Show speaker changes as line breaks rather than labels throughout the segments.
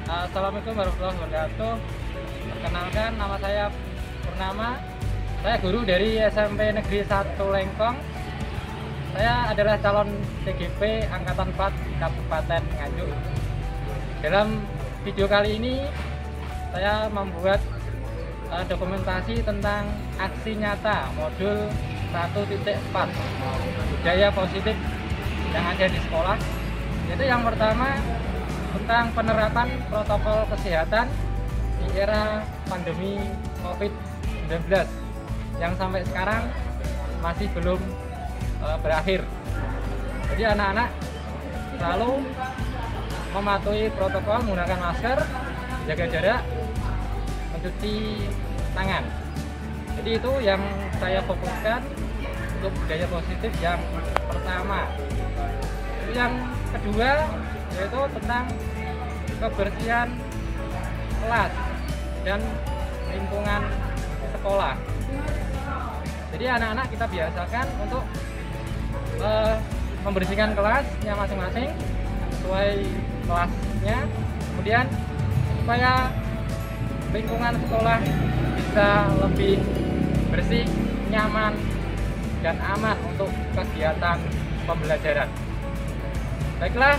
Assalamualaikum warahmatullahi wabarakatuh. Perkenalkan, nama saya Purnama. Saya guru dari SMP Negeri 1 Lengkong. Saya adalah calon TGP Angkatan 4 Kabupaten Nganjuk. Dalam video kali ini saya membuat dokumentasi tentang aksi nyata modul 1.4 budaya positif yang ada di sekolah. Yaitu yang pertama tentang penerapan protokol kesehatan di era pandemi COVID-19 yang sampai sekarang masih belum berakhir. Jadi anak-anak selalu mematuhi protokol, menggunakan masker, jaga jarak, mencuci tangan. Jadi itu yang saya fokuskan untuk budaya positif yang pertama. Yang kedua yaitu tentang kebersihan kelas dan lingkungan sekolah. Jadi anak-anak kita biasakan untuk membersihkan kelasnya masing-masing sesuai kelasnya, kemudian supaya lingkungan sekolah bisa lebih bersih, nyaman, dan aman untuk kegiatan pembelajaran. Baiklah,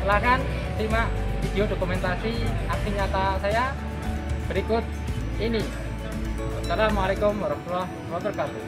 silakan simak video dokumentasi aksi nyata saya berikut ini. Assalamualaikum warahmatullahi wabarakatuh.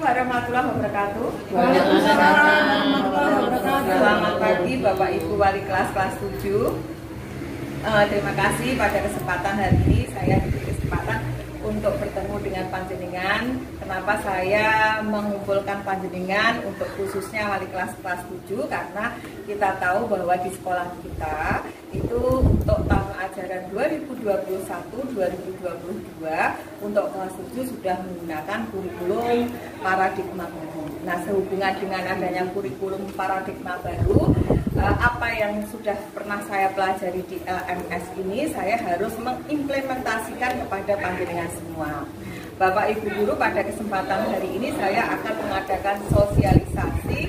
warahmatullahi wabarakatuh.
Waalaikumsalam warahmatullahi wabarakatuh.
Selamat pagi Bapak Ibu wali kelas 7. Terima kasih pada kesempatan hari ini saya diberi kesempatan untuk bertemu dengan panjenengan. Kenapa saya mengumpulkan panjenengan untuk khususnya wali kelas 7? Karena kita tahu bahwa di sekolah kita itu untuk tahun ajaran 2021-2022 untuk kelas 7 sudah menggunakan kurikulum paradigma baru. Nah, sehubungan dengan adanya kurikulum paradigma baru, apa yang sudah pernah saya pelajari di LMS ini saya harus mengimplementasikan kepada panjenengan semua. Bapak Ibu guru, pada kesempatan hari ini saya akan mengadakan sosialisasi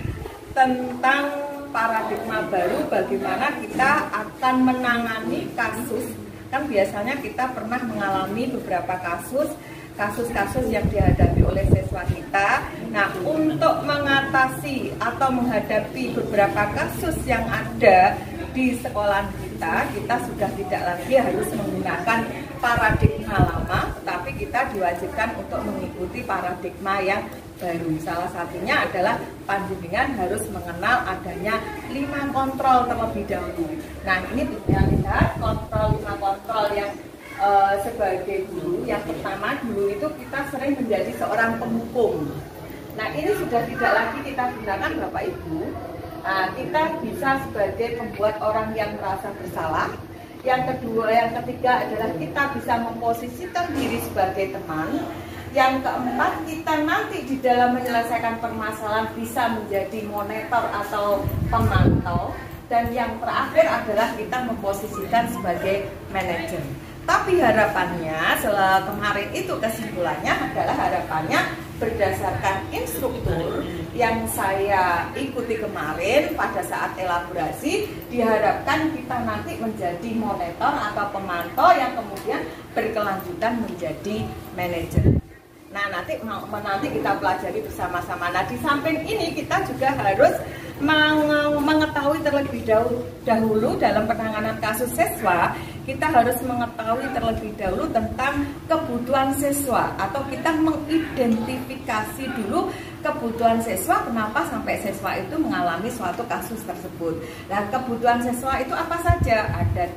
tentang paradigma baru, bagaimana kita akan menangani kasus. Kan biasanya kita pernah mengalami beberapa kasus-kasus yang dihadapi oleh siswa kita. Nah, untuk mengatasi atau menghadapi beberapa kasus yang ada di sekolah kita sudah tidak lagi harus menggunakan paradigma lama, tetapi kita diwajibkan untuk mengikuti paradigma yang baru. Salah satunya adalah panjenengan harus mengenal adanya 5 kontrol terlebih dahulu. Nah, ini yang lihat kontrol 5 kontrol yang sebagai guru. Yang pertama dulu itu kita sering menjadi seorang penghukum. Nah, ini sudah tidak lagi kita gunakan Bapak Ibu. Nah, kita bisa sebagai pembuat orang yang merasa bersalah. Yang kedua, yang ketiga adalah kita bisa memposisikan diri sebagai teman. Yang keempat, kita nanti di dalam menyelesaikan permasalahan bisa menjadi monitor atau pemantau. Dan yang terakhir adalah kita memposisikan sebagai manajer. Tapi harapannya setelah kemarin itu kesimpulannya adalah harapannya berdasarkan instruktur yang saya ikuti kemarin pada saat elaborasi, diharapkan kita nanti menjadi monitor atau pemantau yang kemudian berkelanjutan menjadi manajer. Nah, nanti kita pelajari bersama-sama. Nah, di samping ini kita juga harus mengetahui terlebih dahulu dalam penanganan kasus siswa, kita harus mengetahui terlebih dahulu tentang kebutuhan siswa, atau kita mengidentifikasi dulu kebutuhan siswa, kenapa sampai siswa itu mengalami suatu kasus tersebut. Nah, kebutuhan siswa itu apa saja? Ada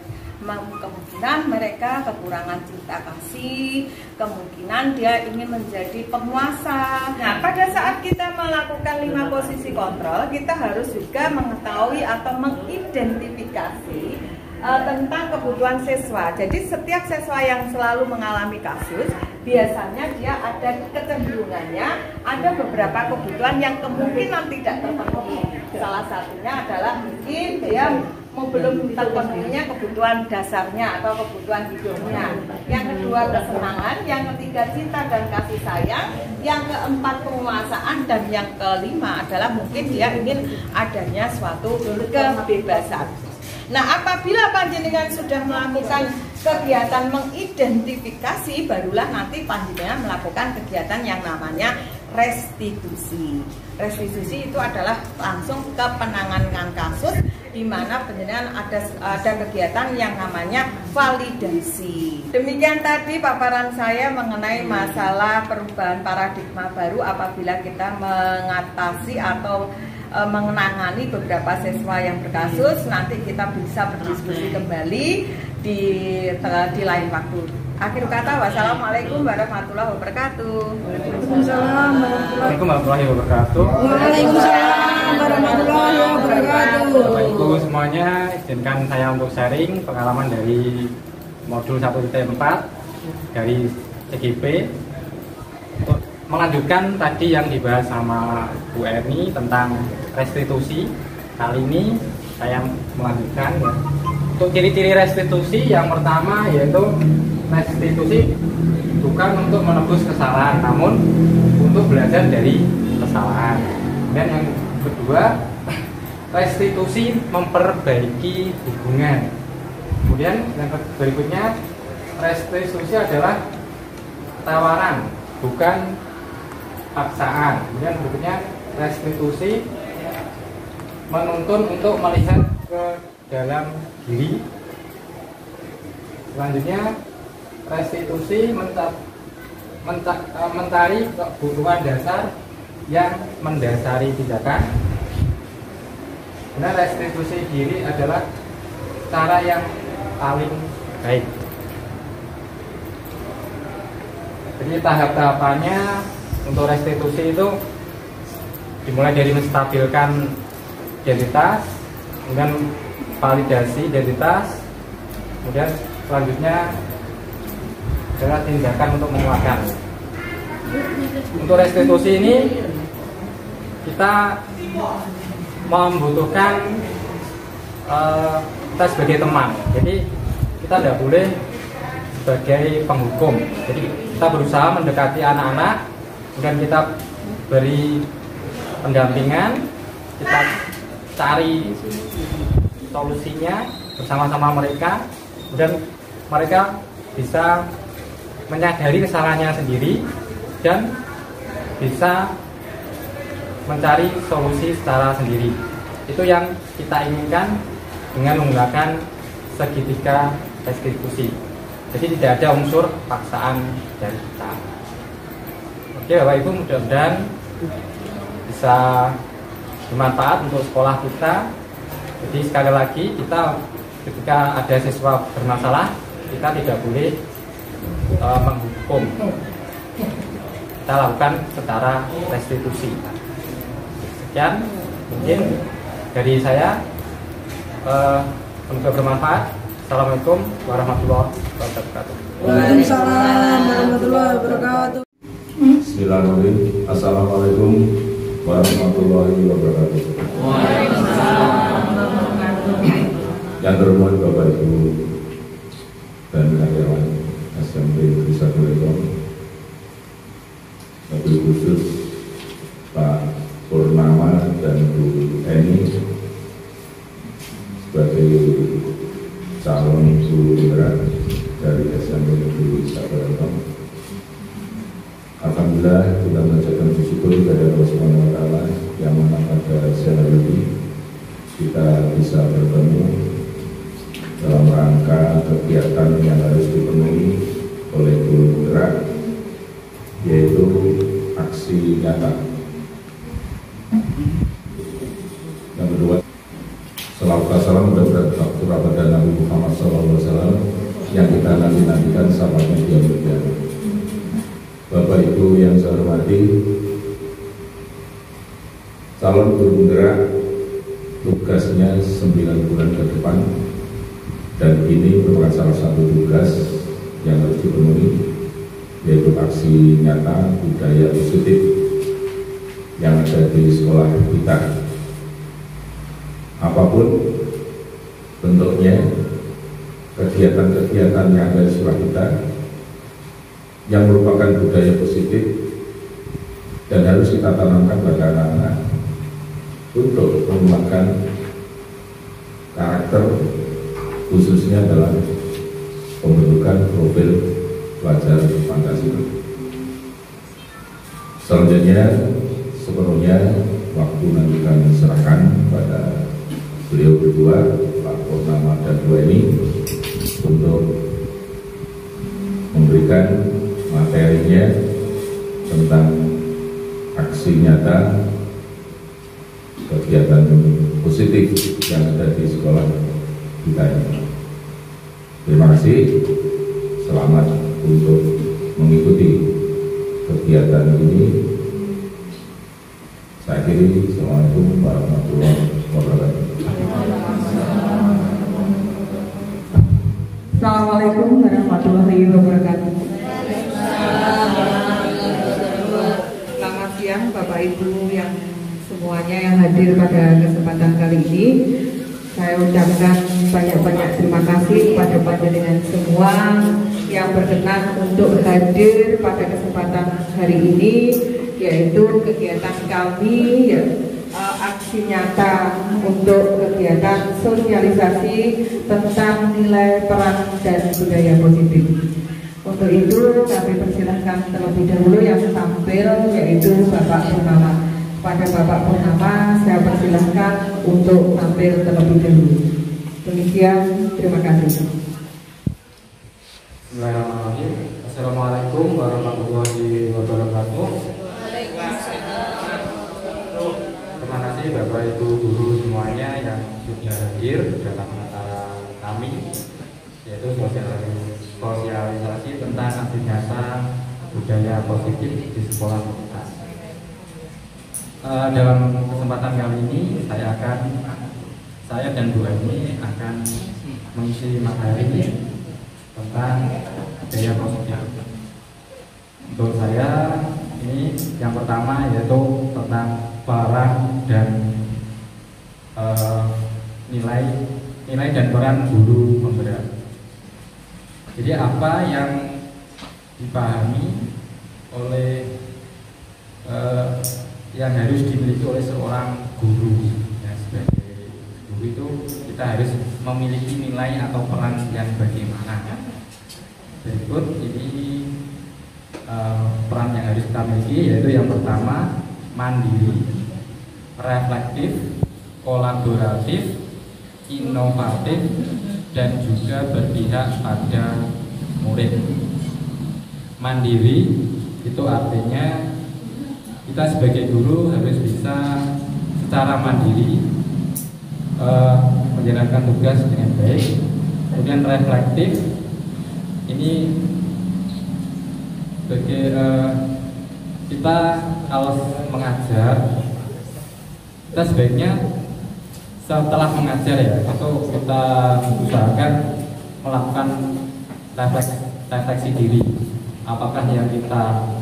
kemungkinan mereka kekurangan cinta kasih, kemungkinan dia ingin menjadi penguasa. Nah, pada saat kita melakukan 5 posisi kontrol, kita harus juga mengetahui atau mengidentifikasi tentang kebutuhan siswa. Jadi setiap siswa yang selalu mengalami kasus, biasanya dia ada kecenderungannya, ada beberapa kebutuhan yang kemungkinan tidak terpenuhi. Salah satunya adalah mungkin dia belum terpenuhinya kebutuhan dasarnya atau kebutuhan hidupnya. Yang kedua kesenangan, yang ketiga cinta dan kasih sayang, yang keempat penguasaan, dan yang kelima adalah mungkin dia ingin adanya suatu kebebasan. Nah, apabila panjenengan sudah melakukan kegiatan mengidentifikasi, barulah nanti panjenengan melakukan kegiatan yang namanya restitusi. Restitusi itu adalah langsung ke penanganan kasus, di mana panjenengan ada kegiatan yang namanya validasi. Demikian tadi paparan saya mengenai masalah perubahan paradigma baru apabila kita mengatasi atau menangani beberapa siswa yang berkasus. Nanti kita bisa berdiskusi kembali di lain waktu. Akhir kata, wassalamualaikum warahmatullahi wabarakatuh.
Waalaikumsalam
warahmatullahi wabarakatuh.
Waalaikumsalam warahmatullahi wabarakatuh.
Bapak Ibu semuanya, izinkan saya untuk sharing pengalaman dari modul 1.4 dari CGP. Untuk melanjutkan tadi yang dibahas sama Bu Erni tentang restitusi, kali ini saya melanjutkan ya. Untuk ciri-ciri restitusi, yang pertama yaitu restitusi bukan untuk menebus kesalahan, namun untuk belajar dari kesalahan. Dan yang kedua, restitusi memperbaiki hubungan. Kemudian yang berikutnya, restitusi adalah tawaran, bukan paksaan. Kemudian berikutnya, restitusi menuntun untuk melihat ke dalam diri. Selanjutnya, restitusi mencari kebutuhan dasar yang mendasari tindakan. Nah, restitusi diri adalah cara yang paling baik. Jadi tahap-tahapannya untuk restitusi itu dimulai dari menstabilkan identitas, kemudian validasi identitas, kemudian selanjutnya adalah tindakan untuk menguatkan. Untuk restitusi ini kita membutuhkan kita sebagai teman. Jadi kita tidak boleh sebagai penghukum. Jadi kita berusaha mendekati anak-anak, kemudian kita beri pendampingan, kita cari solusinya bersama-sama mereka, kemudian mereka bisa menyadari kesalahannya sendiri dan bisa mencari solusi secara sendiri. Itu yang kita inginkan dengan menggunakan segitiga restitusi. Jadi tidak ada unsur paksaan dari kita. Oke Bapak Ibu, mudah-mudahan bisa bermanfaat untuk sekolah kita. Jadi sekali lagi kita ketika ada siswa bermasalah, kita tidak boleh menghukum. Kita lakukan secara restitusi. Sekian mungkin dari saya, semoga bermanfaat. Assalamualaikum warahmatullahi wabarakatuh.
Waalaikumsalam warahmatullahi wabarakatuh.
Bismillahirrahmanirrahim. Assalamualaikum warahmatullahi wabarakatuh. Yang terhormat Bapak Ibu dan karyawan SMT Desa Telekom, wabil khusus Pak Purnama dan Bu Eni sebagai calon guru berat dari SMP Desa Telekom. Alhamdulillah kita mengucapkan syukur kepada Allah Subhanahu wa Ta'ala yang mana pada siang ini kita bisa bertemu dalam rangka kegiatan yang harus dipenuhi oleh guru gerak, yaitu aksi nyata. Yang kedua, salawat salam mudah-mudahan kepada Nabi Muhammad SAW yang kita nanti-nantikan sahabatnya dia berjalan. Bapak Ibu yang saya hormati, calon guru gerak tugasnya 9 bulan ke depan, dan ini merupakan salah satu tugas yang harus dipenuhi, yaitu aksi nyata budaya positif yang ada di sekolah kita. Apapun bentuknya, kegiatan-kegiatan yang ada di sekolah kita yang merupakan budaya positif dan harus kita tanamkan pada anak-anak untuk mengembangkan karakter, khususnya dalam pembentukan profil pelajar Pancasila. Selanjutnya sepenuhnya waktu nanti kami serahkan pada beliau berdua, Pak Purnama dan Bu Eni, untuk memberikan materinya tentang aksi nyata kegiatan positif yang ada di sekolah kita ini. Terima kasih, selamat untuk mengikuti kegiatan ini. Saya akhiri, Assalamualaikum warahmatullahi wabarakatuh.
Assalamualaikum warahmatullahi wabarakatuh. Selamat siang Bapak Ibu yang semuanya yang hadir pada kesempatan kali ini. Saya ucapkan banyak-banyak terima kasih kepada panjenengan semua yang berkenan untuk hadir pada kesempatan hari ini, yaitu kegiatan kami aksi nyata untuk kegiatan sosialisasi tentang nilai peran dan budaya positif. Untuk itu kami persilahkan terlebih dahulu yang tampil, yaitu Bapak Purnama. Pada Bapak Purnama saya persilahkan untuk tampil terlebih dahulu. Demikian, terima kasih.
Assalamualaikum warahmatullahi wabarakatuh. Bapak Ibu guru semuanya yang sudah hadir dalam acara kami, yaitu sosialisasi tentang aksi nyata budaya positif di sekolah kita. Dalam kesempatan kali ini saya dan Bu Ani akan mengisi materi tentang budaya positif. Untuk saya ini yang pertama yaitu tentang peran dan nilai dan peran guru penggerak. Jadi apa yang dipahami oleh yang harus dimiliki oleh seorang guru, ya, sebagai guru itu kita harus memiliki nilai atau peran yang bagaimana. Berikut ini peran yang harus kita miliki, yaitu yang pertama mandiri, reflektif, kolaboratif, inovatif, dan juga berpihak pada murid. Mandiri itu artinya kita sebagai guru harus bisa secara mandiri menjalankan tugas dengan baik. Kemudian reflektif ini sebagai kita kalau mengajar, kita sebaiknya setelah mengajar ya, atau kita usahakan melakukan refleksi diri. Apakah yang kita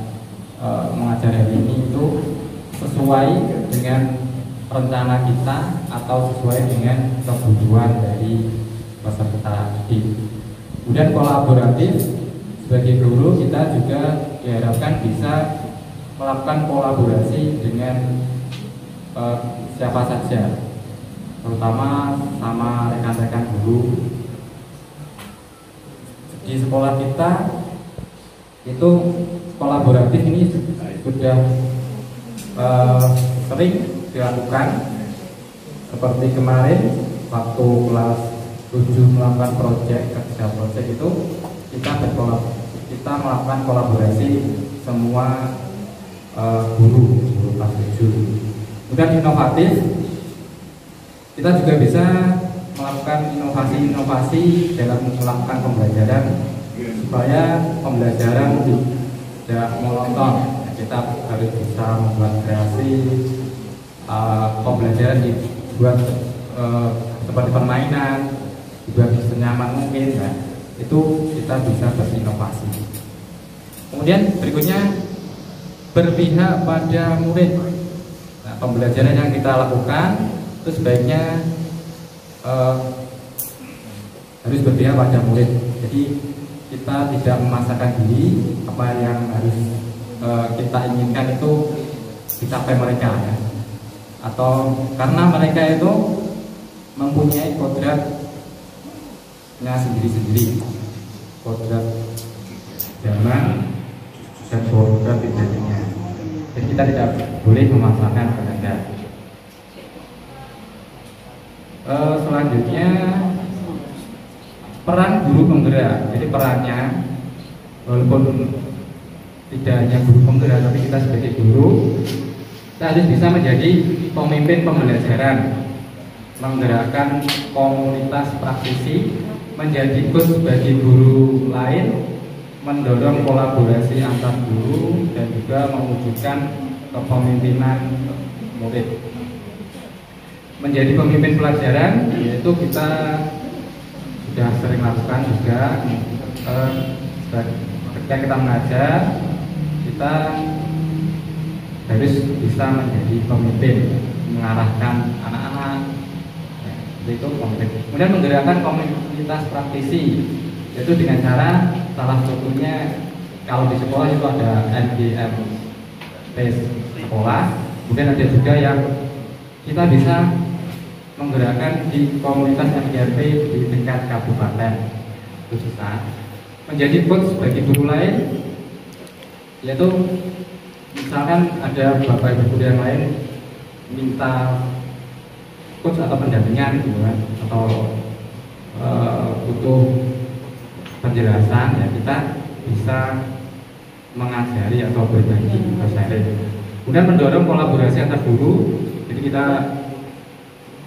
mengajar hari ini itu sesuai dengan rencana kita atau sesuai dengan kebutuhan dari peserta didik. Kemudian kolaboratif, sebagai guru kita juga diharapkan bisa melakukan kolaborasi dengan siapa saja, terutama sama rekan-rekan guru. Di sekolah kita itu kolaboratif ini sudah sering dilakukan. Seperti kemarin waktu kelas 7 melakukan kerja proyek itu kita melakukan kolaborasi semua guru kelas 7. Kemudian inovatif, kita juga bisa melakukan inovasi dalam melakukan pembelajaran supaya pembelajaran tidak monoton. Kita harus bisa membuat kreasi, pembelajaran dibuat seperti permainan, dibuat senyaman mungkin, ya. Itu kita bisa berinovasi. Kemudian berikutnya berpihak pada murid. Nah, pembelajaran yang kita lakukan itu sebaiknya harus berpihak pada murid. Jadi kita tidak memaksakan diri, apa yang harus kita inginkan itu dicapai mereka, ya. Atau karena mereka itu mempunyai kodratnya sendiri-sendiri, kodrat zaman dan kodrat pribadinya. Jadi kita tidak boleh memaksakan kehendak. Selanjutnya peran guru penggerak. Jadi perannya walaupun tidak hanya guru penggerak, tapi kita sebagai guru kita harus bisa menjadi pemimpin pembelajaran, menggerakkan komunitas praktisi, menjadi coach bagi guru lain, mendorong kolaborasi antar guru, dan juga mewujudkan kepemimpinan murid. Menjadi pemimpin pelajaran, yaitu kita sudah sering lakukan juga ketika kita mengajar, kita harus bisa menjadi pemimpin, mengarahkan anak-anak, ya, itu pemimpin. Kemudian menggerakkan komunitas praktisi, yaitu dengan cara salah satunya kalau di sekolah itu ada NGMP sekolah. Kemudian ada juga yang kita bisa menggerakkan di komunitas NGMP di tingkat kabupaten, itu bisa menjadi coach bagi guru lain, yaitu misalkan ada bapak ibu guru yang lain minta coach atau pendampingan gitu kan, atau butuh penjelasan, ya kita bisa mengajari atau berbagi sharing. Kemudian mendorong kolaborasi antar guru, jadi kita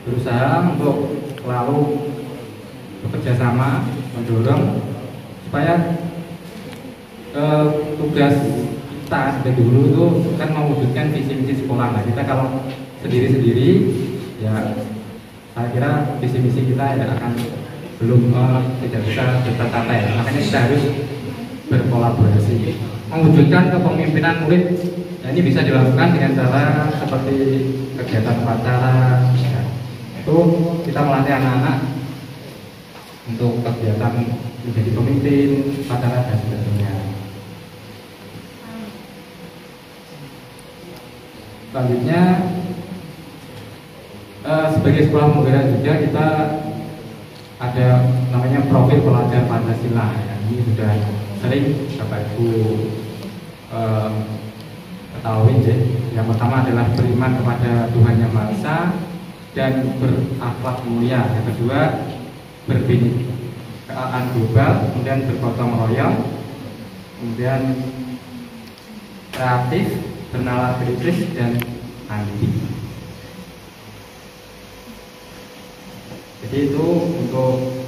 berusaha untuk selalu bekerja sama, mendorong supaya tugas kita dari dulu itu kan mewujudkan visi misi sekolah. Nah, kita kalau sendiri-sendiri ya saya kira visi misi kita ya akan belum tidak bisa tercapai. Makanya kita harus berkolaborasi, mewujudkan kepemimpinan murid. Nah, ini bisa dilakukan dengan cara seperti kegiatan upacara. Ya. Itu kita melatih anak-anak untuk kegiatan menjadi pemimpin, upacara dan sebagainya. Selanjutnya sebagai sekolah penggerak juga kita ada namanya profil pelajar Pancasila. Ya, ini sudah sering Bapak Ibu ketahui. Yang pertama adalah beriman kepada Tuhan Yang Maha Esa dan berakhlak mulia. Yang kedua berbinekaan global, kemudian bergotong royong, kemudian kreatif, bernalar kritis, dan mandiri. Jadi itu untuk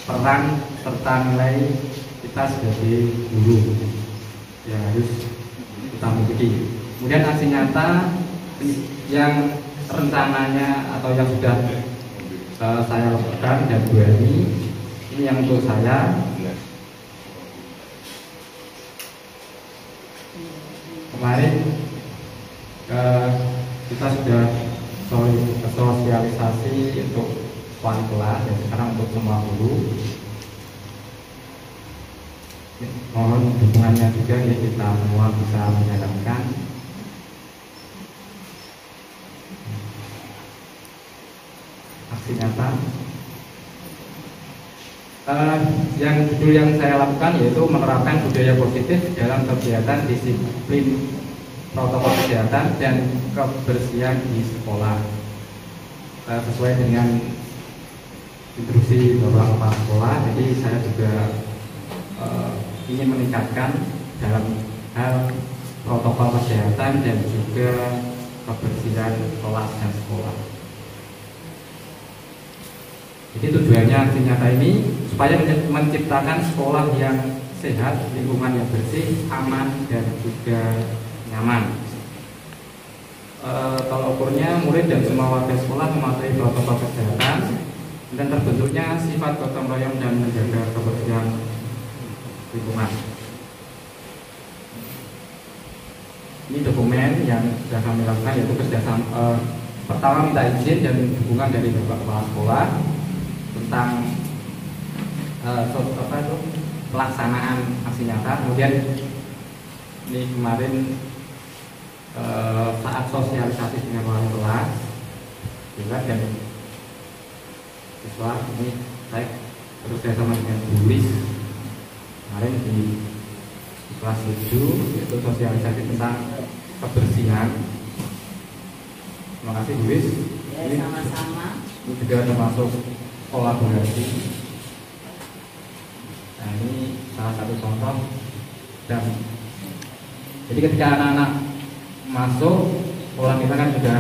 peran serta nilai kita sebagai guru yang harus kita miliki. Kemudian aksi nyata yang rencananya atau yang sudah saya lakukan dan Bu ini yang untuk saya. Kemarin kita sudah sosialisasi untuk wali kelas dan sekarang untuk semua guru. Mohon dukungannya juga ya, kita semua bisa menjalankan. Aksi nyata. Yang judul yang saya lakukan yaitu menerapkan budaya positif dalam kegiatan disiplin protokol kesehatan dan kebersihan di sekolah. Sesuai dengan instruksi Bapak Kepala Sekolah, jadi saya juga ingin meningkatkan dalam hal protokol kesehatan dan juga kebersihan kelas dan sekolah. Jadi tujuannya aksi nyata ini supaya menciptakan sekolah yang sehat, lingkungan yang bersih, aman, dan juga nyaman. Kalau ukurnya murid dan semua warga sekolah mematuhi protokol kesehatan dan terbentuknya sifat gotong royong dan menjaga kebersihan lingkungan. Ini dokumen yang sudah kami lakukan yaitu kerjasama. Pertama minta izin dan dukungan dari Bapak Kepala Sekolah tentang pelaksanaan aksi nyata. Kemudian ini kemarin saat sosialisasi dengan wali kelas juga dan siswa, ini saya bekerjasama dengan Bu Lis kemarin di kelas 7 yaitu sosialisasi tentang kebersihan. Terima kasih Bu Lis.
Ya, sama-sama.
Ini juga termasuk kolaborasi. Nah, ini salah satu contoh. Dan jadi ketika anak-anak masuk, sekolah kita kan sudah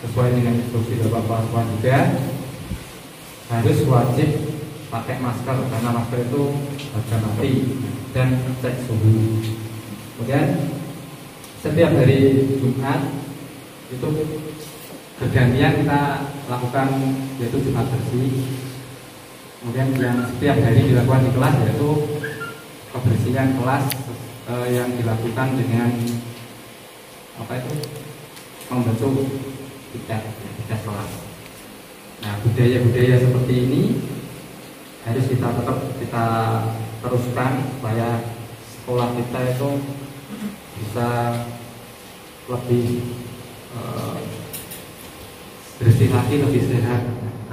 sesuai dengan instruksi Bapak Kepala Sekolah juga harus wajib pakai masker karena masker itu harga mati dan cek suhu. Kemudian setiap hari Jumat itu bergantian kita lakukan yaitu Jumat bersih. Kemudian yang setiap hari dilakukan di kelas yaitu kebersihan kelas yang dilakukan dengan membentuk tiket kelas. Nah, budaya-budaya seperti ini harus kita tetap kita teruskan supaya sekolah kita itu bisa lebih bersih lagi, lebih sehat.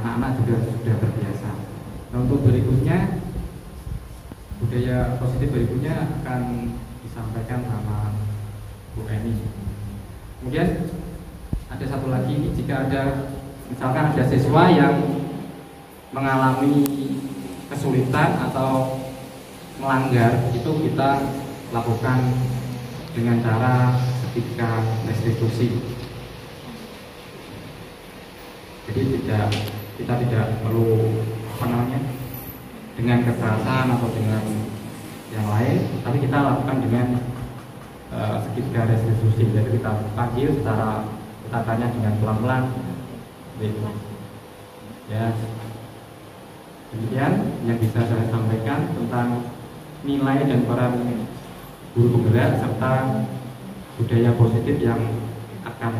Anak-anak juga sudah terbiasa. Nah, untuk berikutnya budaya positif berikutnya akan disampaikan sama Bu Eni. Kemudian ada satu lagi, jika ada misalkan ada siswa yang mengalami kesulitan atau melanggar, itu kita lakukan dengan cara seketika restitusi. Jadi kita tidak perlu dengan kekerasan atau dengan yang lain, tapi kita lakukan dengan segitiga restitusi. Jadi kita panggil secara, kita tanya dengan pelan-pelan. Ya, demikian yang bisa saya sampaikan tentang nilai dan peran guru penggerak serta budaya positif yang akan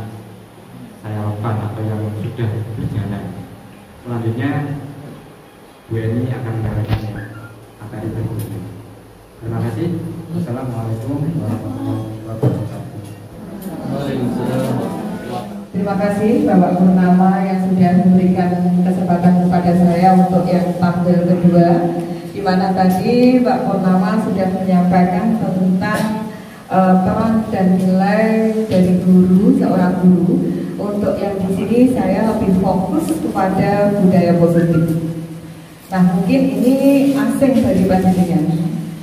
saya lakukan atau yang sudah berjalan. Selanjutnya Bu Eni akan menyampaikan materi berikutnya. Terima kasih. Wassalamualaikum warahmatullahi wabarakatuh.
Terima kasih Bapak Purnama yang sudah memberikan kesempatan kepada saya untuk yang tampil kedua, di mana tadi Pak Purnama sudah menyampaikan tentang peran dan nilai dari guru, seorang guru. Untuk yang di sini saya lebih fokus kepada budaya positif. Nah, mungkin ini asing bagi panjenengan.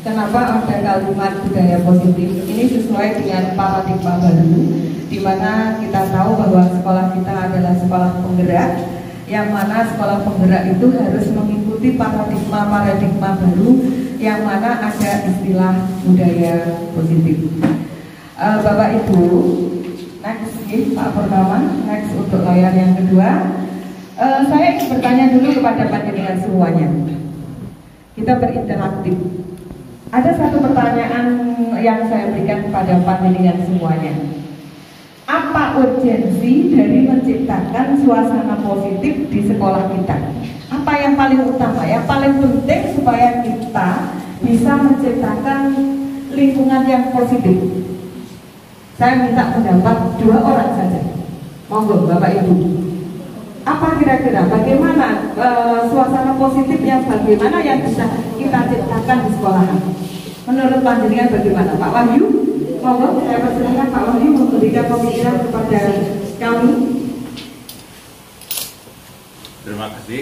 Kenapa ada kalimat budaya positif? Ini sesuai dengan paradigma baru, di mana kita tahu bahwa sekolah kita adalah sekolah penggerak, yang mana sekolah penggerak itu harus mengikuti paradigma baru, yang mana ada istilah budaya positif. Bapak Ibu, next Pak Purnama, next untuk layar yang kedua. Saya ingin bertanya dulu kepada panjenengan semuanya. Kita berinteraksi. Ada satu pertanyaan yang saya berikan kepada panjenengan semuanya. Apa urgensi dari menciptakan suasana positif di sekolah kita? Apa yang paling utama, yang paling penting supaya kita bisa menciptakan lingkungan yang positif? Saya minta pendapat 2 orang saja. Monggo Bapak Ibu. Apa kira-kira bagaimana suasana positif yang bagaimana yang bisa kita ciptakan di sekolahan? Menurut panjenengan bagaimana, Pak Wahyu? Monggo saya persilakan Pak Wahyu memberikan pemikiran kepada kami.
Terima kasih.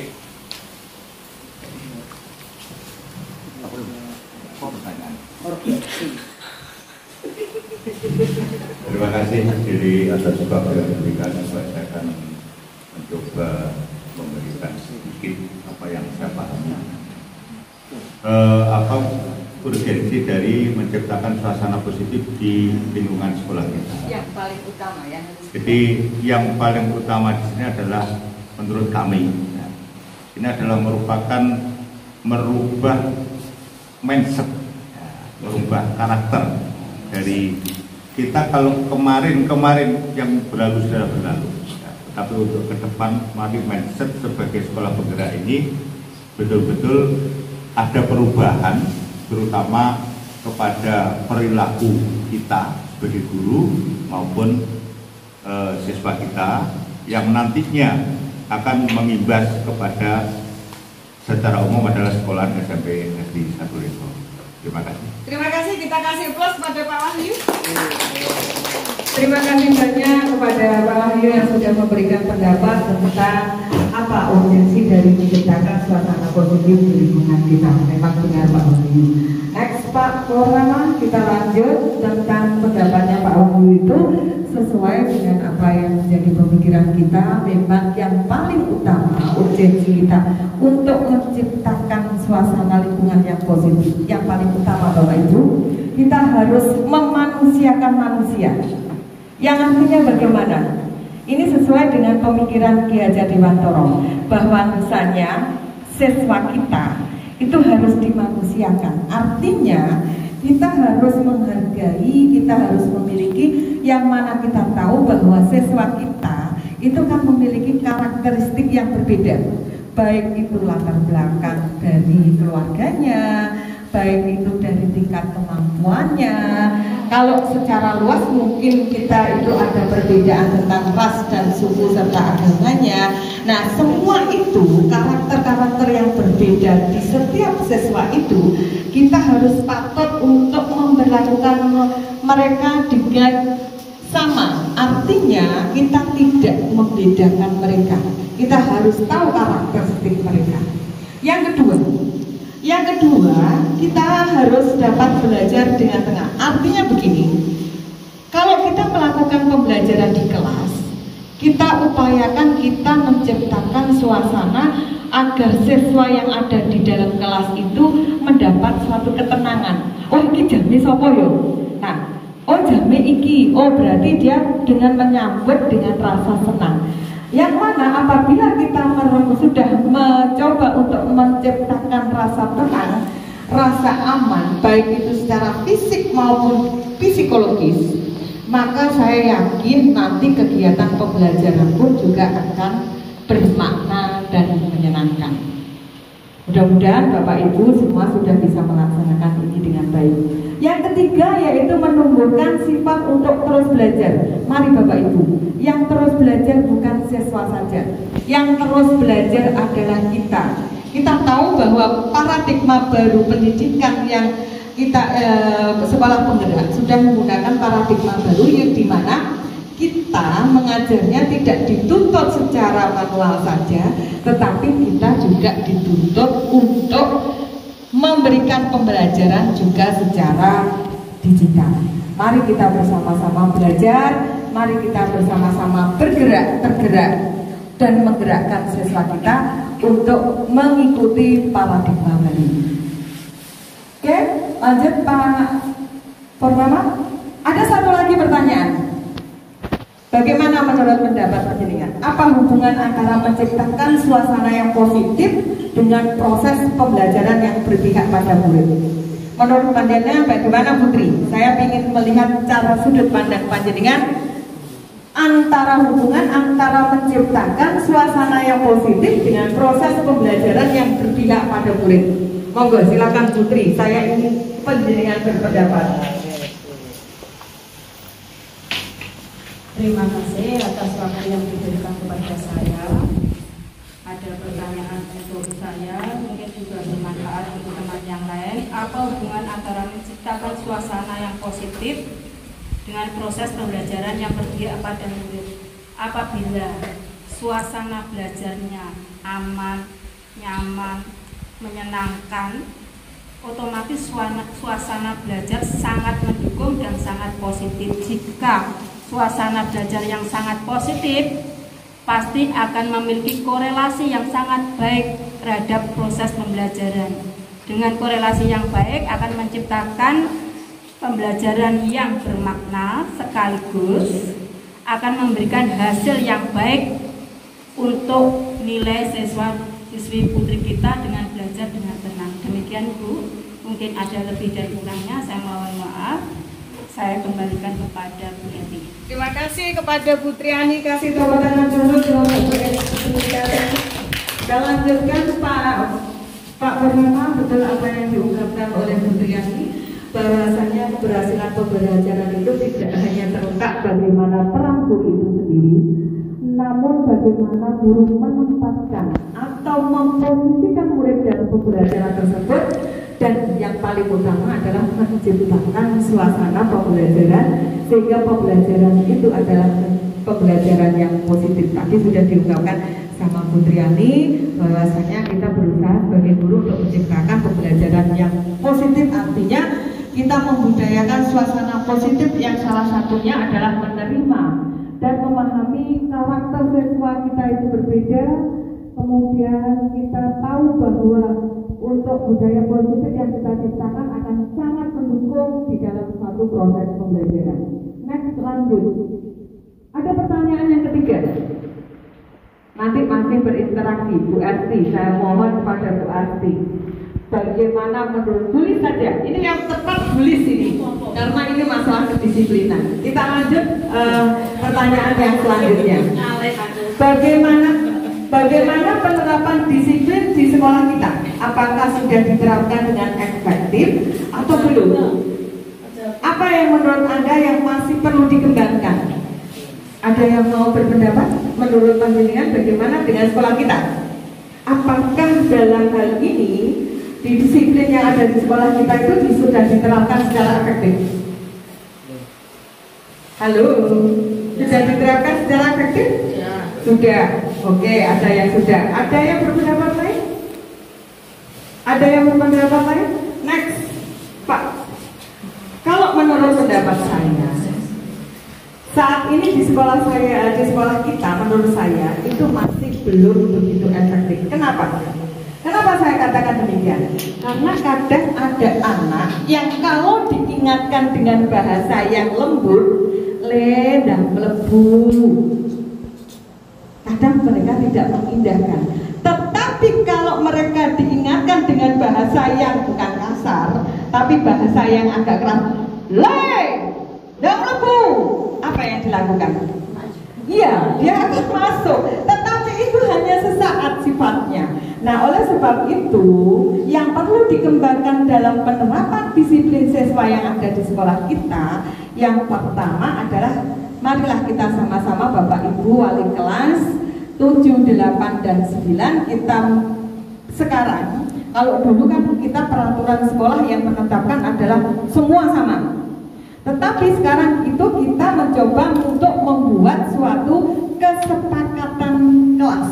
Terima kasih jadi atas waktu yang diberikan. Saya akan mencoba memberikan sedikit apa yang saya pahami. Apa urgensi dari menciptakan suasana positif di lingkungan sekolah kita? Yang paling utama ya. Jadi yang paling utama di sini adalah menurut kami, ini adalah merupakan merubah mindset, merubah karakter dari kita. Kalau kemarin yang berlalu sudah berlalu. Tapi untuk ke depan, mari mindset sebagai sekolah penggerak ini betul-betul ada perubahan, terutama kepada perilaku kita sebagai guru maupun siswa kita yang nantinya akan mengimbas kepada secara umum adalah sekolah SMP Negeri 1 Leso. Terima kasih.
Terima kasih, kita kasih plus pada Pak Wahyu. Terima kasih banyak kepada Pak Wahyu yang sudah memberikan pendapat tentang apa urgensi dari menciptakan suasana positif di lingkungan kita. Memang benar Pak Wahyu. Next Pak Purnama, kita lanjut tentang pendapatnya Pak Wahyu itu sesuai dengan apa yang menjadi pemikiran kita. Memang yang paling utama urgensi kita untuk menciptakan suasana lingkungan yang positif. Yang paling utama Bapak Ibu, kita harus memanusiakan manusia. Yang artinya bagaimana? Ini sesuai dengan pemikiran Ki Hajar Dewantara bahwa misalnya siswa kita itu harus dimanusiakan. Artinya kita harus menghargai, kita harus memiliki yang mana kita tahu bahwa siswa kita itu kan memiliki karakteristik yang berbeda. Baik itu latar belakang dari keluarganya, baik itu dari tingkat kemampuannya. Kalau secara luas mungkin kita itu ada perbedaan tentang ras dan suku serta agamanya. Nah, semua itu karakter-karakter yang berbeda di setiap siswa itu kita harus patut untuk memperlakukan mereka dengan sama. Artinya kita tidak membedakan mereka. Kita harus tahu karakteristik mereka. Yang kedua, kita harus dapat belajar dengan tengah. Artinya begini, kalau kita melakukan pembelajaran di kelas,
kita upayakan kita menciptakan suasana agar siswa yang ada di dalam kelas itu mendapat suatu ketenangan. Oh, iki jame sapa yo? Nah, oh jame iki. Oh, berarti dia dengan menyambut dengan rasa senang. Yang mana apabila kita sudah mencoba untuk menciptakan rasa tenang, rasa aman, baik itu secara fisik maupun psikologis, maka saya yakin nanti kegiatan pembelajaran pun juga akan bermakna dan menyenangkan. Mudah-mudahan Bapak Ibu semua sudah bisa melaksanakan ini dengan baik. Yang ketiga yaitu menumbuhkan sifat untuk terus belajar. Mari Bapak Ibu, yang terus belajar bukan siswa saja. Yang terus belajar adalah kita. Kita tahu bahwa paradigma baru pendidikan yang kita sekolah penggerak sudah menggunakan paradigma baru yang dimana kita mengajarnya tidak dituntut secara manual saja, tetapi kita juga dituntut untuk memberikan pembelajaran juga secara digital. Mari kita bersama-sama belajar, mari kita bersama-sama tergerak dan menggerakkan siswa kita untuk mengikuti paradigma baru. Oke, lanjut Pak Purnama. Ada satu lagi pertanyaan. Bagaimana menurut pendapat panjenengan? Apa hubungan antara menciptakan suasana yang positif dengan proses pembelajaran yang berpihak pada murid? Menurut pandangan bagaimana Putri? Saya ingin melihat cara sudut pandang panjenengan antara hubungan antara menciptakan suasana yang positif dengan proses pembelajaran yang berpihak pada murid. Monggo silakan Putri, saya ingin panjenengan berpendapat.
Terima kasih atas waktu yang diberikan kepada saya. Ada pertanyaan untuk saya, mungkin juga bermanfaat untuk teman yang lain. Apa hubungan antara menciptakan suasana yang positif dengan proses pembelajaran yang berpihak pada murid? Apabila suasana belajarnya aman, nyaman, menyenangkan, otomatis suasana belajar sangat mendukung dan sangat positif. Jika suasana belajar yang sangat positif, pasti akan memiliki korelasi yang sangat baik terhadap proses pembelajaran. Dengan korelasi yang baik akan menciptakan pembelajaran yang bermakna sekaligus akan memberikan hasil yang baik untuk nilai siswa-siswi putri kita dengan belajar dengan tenang. Demikian Bu, mungkin ada lebih dan kurangnya, saya mohon maaf. Saya kembalikan kepada Bu Eti.
Terima kasih kepada Bu Triani, kasih tepuk tangan dulu. Kita lanjutkan Pak Purnama, betul apa yang diungkapkan oleh Bu Triani, bahwasanya keberhasilan pembelajaran itu tidak hanya terletak bagaimana peran guru itu sendiri, namun bagaimana guru menempatkan atau memposisikan murid dalam pembelajaran tersebut. Dan yang paling utama adalah menciptakan suasana pembelajaran sehingga pembelajaran itu adalah pembelajaran yang positif. Tadi sudah diungkapkan sama Bu Triani bahwasanya kita berusaha sebagai guru untuk menciptakan pembelajaran yang positif, artinya kita membudayakan suasana positif yang salah satunya adalah menerima dan memahami karakter siswa kita itu berbeda. Kemudian kita tahu bahwa untuk budaya positif yang kita ciptakan akan sangat mendukung di dalam suatu proses pembelajaran. Next, lanjut. Ada pertanyaan yang ketiga. Nanti masih berinteraksi, Bu Asti. Saya mohon kepada Bu Asti. Bagaimana menurut tulis saja? Ini yang tepat tulis ini, karena ini masalah kedisiplinan. Kita lanjut pertanyaan yang selanjutnya. Bagaimana penerapan disiplin di sekolah kita? Apakah sudah diterapkan dengan efektif atau belum? Apa yang menurut Anda yang masih perlu dikembangkan? Ada yang mau berpendapat? Menurut panjenengan bagaimana dengan sekolah kita? Apakah dalam hal ini di disiplin yang ada di sekolah kita itu sudah diterapkan secara efektif? Halo? Sudah diterapkan secara efektif? Sudah. Oke, ada yang sudah. Ada yang berpendapat lain? Ada yang berpendapat lain? Next, Pak. Kalau menurut pendapat
saat ini di sekolah saya, di sekolah kita, menurut saya itu masih belum begitu efektif. Kenapa? Kenapa saya katakan demikian? Karena kadang ada anak yang kalau diingatkan dengan bahasa yang lembut, dan melebu. Kadang mereka tidak mengindahkan. Tetapi kalau mereka diingatkan dengan bahasa yang bukan kasar, tapi bahasa yang agak keras, dan melebu, apa yang dilakukan? Iya, dia akan masuk. Tetapi itu hanya sesaat sifatnya. Nah, oleh sebab itu, yang perlu dikembangkan dalam penerapan disiplin siswa yang ada di sekolah kita, yang pertama adalah marilah kita sama-sama Bapak Ibu wali kelas 7, 8, dan 9 kita sekarang, kalau dulu kan kita peraturan sekolah yang menetapkan adalah semua sama. Tetapi sekarang itu kita mencoba untuk membuat suatu kesepakatan kelas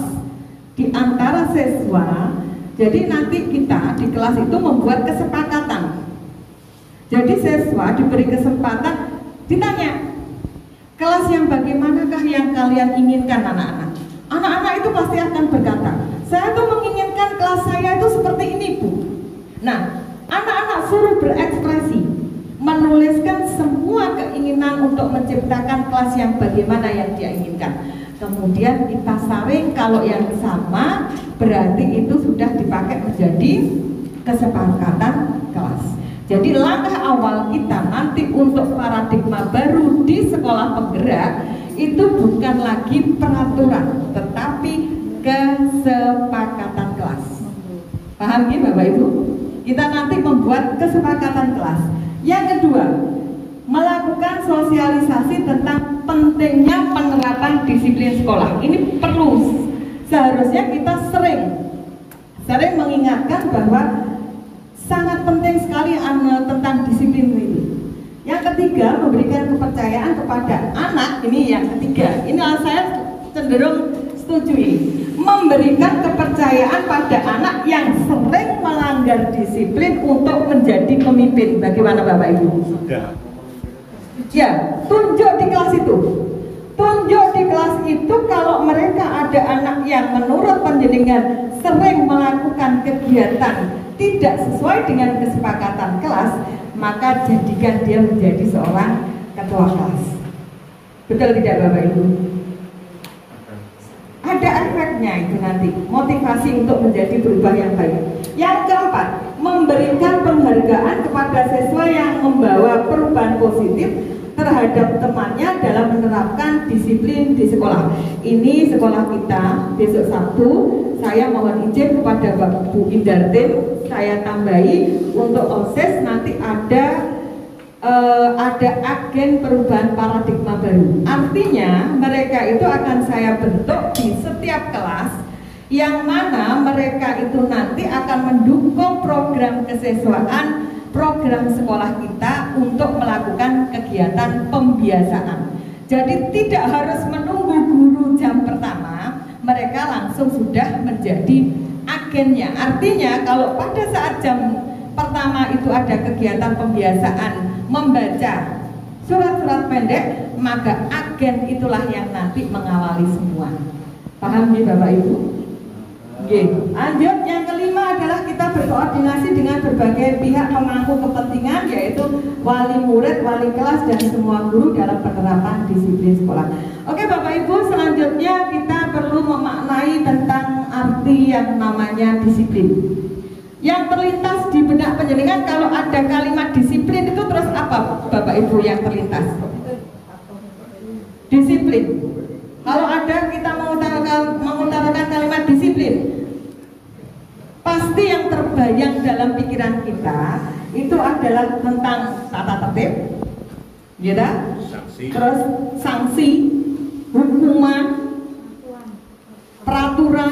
di antara siswa. Jadi nanti kita di kelas itu membuat kesepakatan. Jadi siswa diberi kesempatan ditanya, kelas yang bagaimanakah yang kalian inginkan anak-anak? Anak-anak itu pasti akan berkata, saya tuh menginginkan kelas saya itu seperti ini, Bu. Nah, anak-anak suruh berekspresi, menuliskan semua keinginan untuk menciptakan kelas yang bagaimana yang dia inginkan. Kemudian kita saring, kalau yang sama berarti itu sudah dipakai menjadi kesepakatan kelas. Jadi langkah awal kita nanti untuk paradigma baru di sekolah penggerak itu bukan lagi peraturan, tetapi kesepakatan kelas. Paham ya Bapak Ibu? Kita nanti membuat kesepakatan kelas. Yang kedua, melakukan sosialisasi tentang pentingnya penerapan disiplin sekolah. Ini perlu, seharusnya kita sering mengingatkan bahwa sangat penting sekali tentang disiplin ini. Yang ketiga, memberikan kepercayaan kepada anak. Ini yang ketiga. Ini saya cenderung setuju. Memberikan kepercayaan pada anak yang sering melanggar disiplin untuk menjadi pemimpin. Bagaimana Bapak Ibu? Ya, tunjuk di kelas itu. Tunjuk di kelas itu kalau mereka ada anak yang menurut panjenengan sering melakukan kegiatan tidak sesuai dengan kesepakatan kelas, maka jadikan dia menjadi seorang ketua kelas. Betul tidak Bapak Ibu? Ada efeknya itu nanti, motivasi untuk menjadi berubah yang baik. Yang keempat, memberikan penghargaan kepada siswa yang membawa perubahan positif terhadap temannya dalam menerapkan disiplin di sekolah. Ini sekolah kita besok Sabtu, saya mohon izin kepada Bapak Bu Indartin, saya tambahi untuk OSIS nanti ada agen perubahan paradigma baru. Artinya mereka itu akan saya bentuk di setiap kelas, yang mana mereka itu nanti akan mendukung program kesiswaan, program sekolah kita untuk melakukan kegiatan pembiasaan. Jadi tidak harus menunggu guru jam pertama, mereka langsung sudah menjadi agennya. Artinya kalau pada saat jam pertama itu ada kegiatan pembiasaan membaca surat-surat pendek, maka agen itulah yang nanti mengawali semua. Paham ya Bapak Ibu? Gitu. Lanjut, yang kelima adalah kita berkoordinasi dengan berbagai pihak pemangku kepentingan, yaitu wali murid, wali kelas, dan semua guru dalam penerapan disiplin sekolah. Oke Bapak Ibu, selanjutnya kita perlu memaknai tentang arti yang namanya disiplin. Yang terlintas di benak panjenengan kalau ada kalimat disiplin itu terus apa Bapak Ibu yang terlintas? Disiplin. Kalau ada kita mengutarakan kalimat disiplin, pasti yang terbayang dalam pikiran kita itu adalah tentang tata tertib, gitu? Terus sanksi, hukuman, peraturan,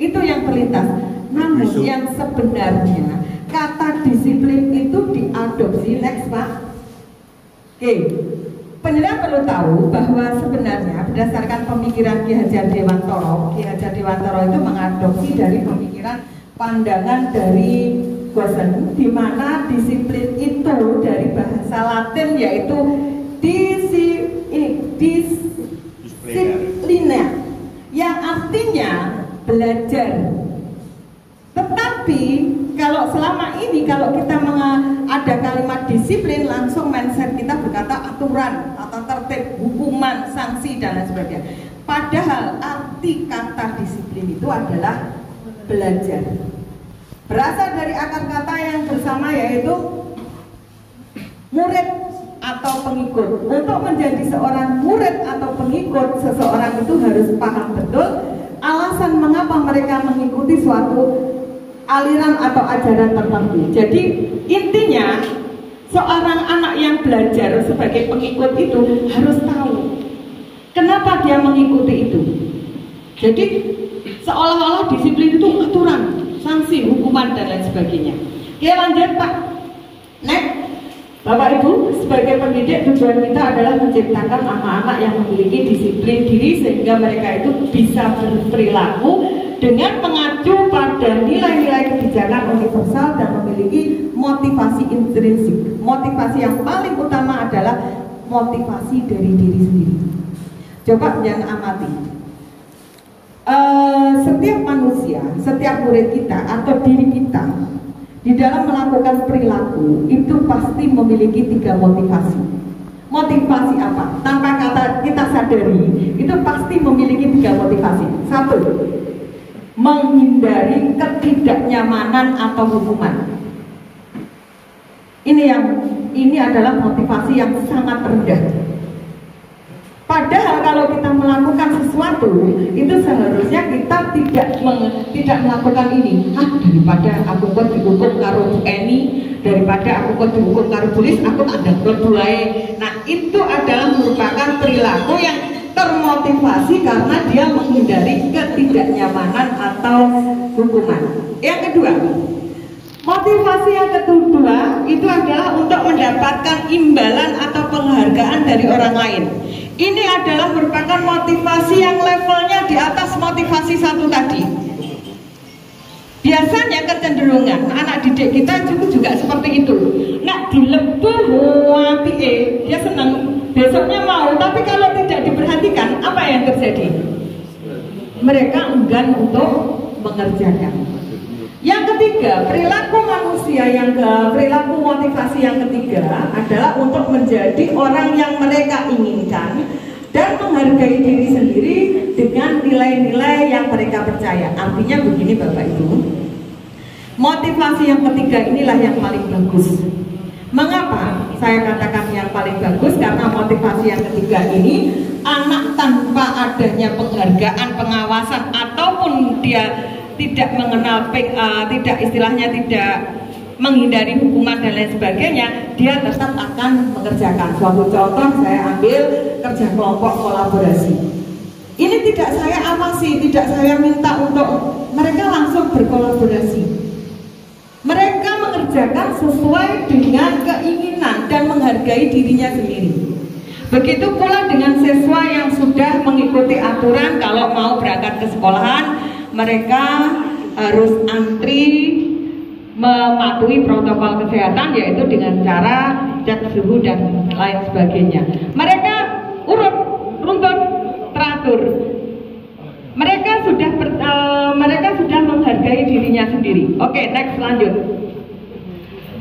itu yang terlintas. Namun yang sebenarnya kata disiplin itu diadopsi next Pak. Oke. Penjelasan perlu tahu bahwa sebenarnya berdasarkan pemikiran Ki Hajar Dewantoro, Ki Hajar Dewantoro itu mengadopsi dari pemikiran pandangan dari Gosen, di mana disiplin itu dari bahasa Latin yaitu disipliner, yang artinya belajar. Tetapi kalau selama ini kalau kita ada kalimat disiplin, langsung mindset kita berkata aturan, tata tertib, hukuman, sanksi dan lain sebagainya. Padahal arti kata disiplin itu adalah belajar. Berasal dari akar kata yang bersama, yaitu murid atau pengikut. Untuk menjadi seorang murid atau pengikut, seseorang itu harus paham betul alasan mengapa mereka mengikuti suatu aliran atau ajaran tertentu. Jadi intinya seorang anak yang belajar sebagai pengikut itu harus tahu kenapa dia mengikuti itu. Jadi seolah-olah disiplin itu aturan, sanksi, hukuman dan lain sebagainya. Oke, lanjut Pak. Next. Bapak Ibu, sebagai pendidik tujuan kita adalah menciptakan anak-anak yang memiliki disiplin diri sehingga mereka itu bisa berperilaku dengan mengacu pada nilai-nilai kebijakan universal dan memiliki motivasi intrinsik. Motivasi yang paling utama adalah motivasi dari diri sendiri. Coba jangan amati. Setiap manusia, setiap murid kita atau diri kita di dalam melakukan perilaku itu pasti memiliki 3 motivasi. Motivasi apa? Tanpa kata kita sadari, itu pasti memiliki 3 motivasi. 1, menghindari ketidaknyamanan atau hukuman. Ini adalah motivasi yang sangat rendah. Padahal kalau kita melakukan sesuatu itu seharusnya kita tidak melakukan ini. Daripada aku kok dihukum karo Bu Eni, daripada aku kok dihukum karo Bulis, aku tak ada klebu ae. Nah, itu adalah merupakan perilaku yang termotivasi karena dia menghindari ketidaknyamanan atau hukuman. Yang kedua, motivasi yang kedua itu adalah untuk mendapatkan imbalan atau penghargaan dari orang lain. Ini adalah merupakan motivasi yang levelnya di atas motivasi 1 tadi. Biasanya kecenderungan anak didik kita juga seperti itu. Nak dilepuh apike, dia senang, besoknya mau, tapi kalau tidak diperhatikan, apa yang terjadi? Mereka enggan untuk mengerjakan. Yang ketiga, perilaku manusia perilaku motivasi yang ketiga adalah untuk menjadi orang yang mereka inginkan dan menghargai diri sendiri dengan nilai-nilai yang mereka percaya. Artinya begini Bapak Ibu, motivasi yang ketiga inilah yang paling bagus. Mengapa saya katakan yang paling bagus? Karena motivasi yang ketiga ini, anak tanpa adanya penghargaan, pengawasan ataupun dia tidak mengenal, tidak menghindari hukuman dan lain sebagainya, dia tetap akan mengerjakan. Suatu contoh saya ambil kerja kelompok kolaborasi. Ini tidak saya awasi, tidak saya minta untuk mereka langsung berkolaborasi. Mereka mengerjakan sesuai dengan keinginan dan menghargai dirinya sendiri. Begitu pula dengan siswa yang sudah mengikuti aturan, kalau mau berangkat ke sekolahan, mereka harus antri mematuhi protokol kesehatan, yaitu dengan cara cek suhu dan lain sebagainya. Mereka urut, runtun, teratur. Mereka sudah menghargai dirinya sendiri. Oke, next, lanjut.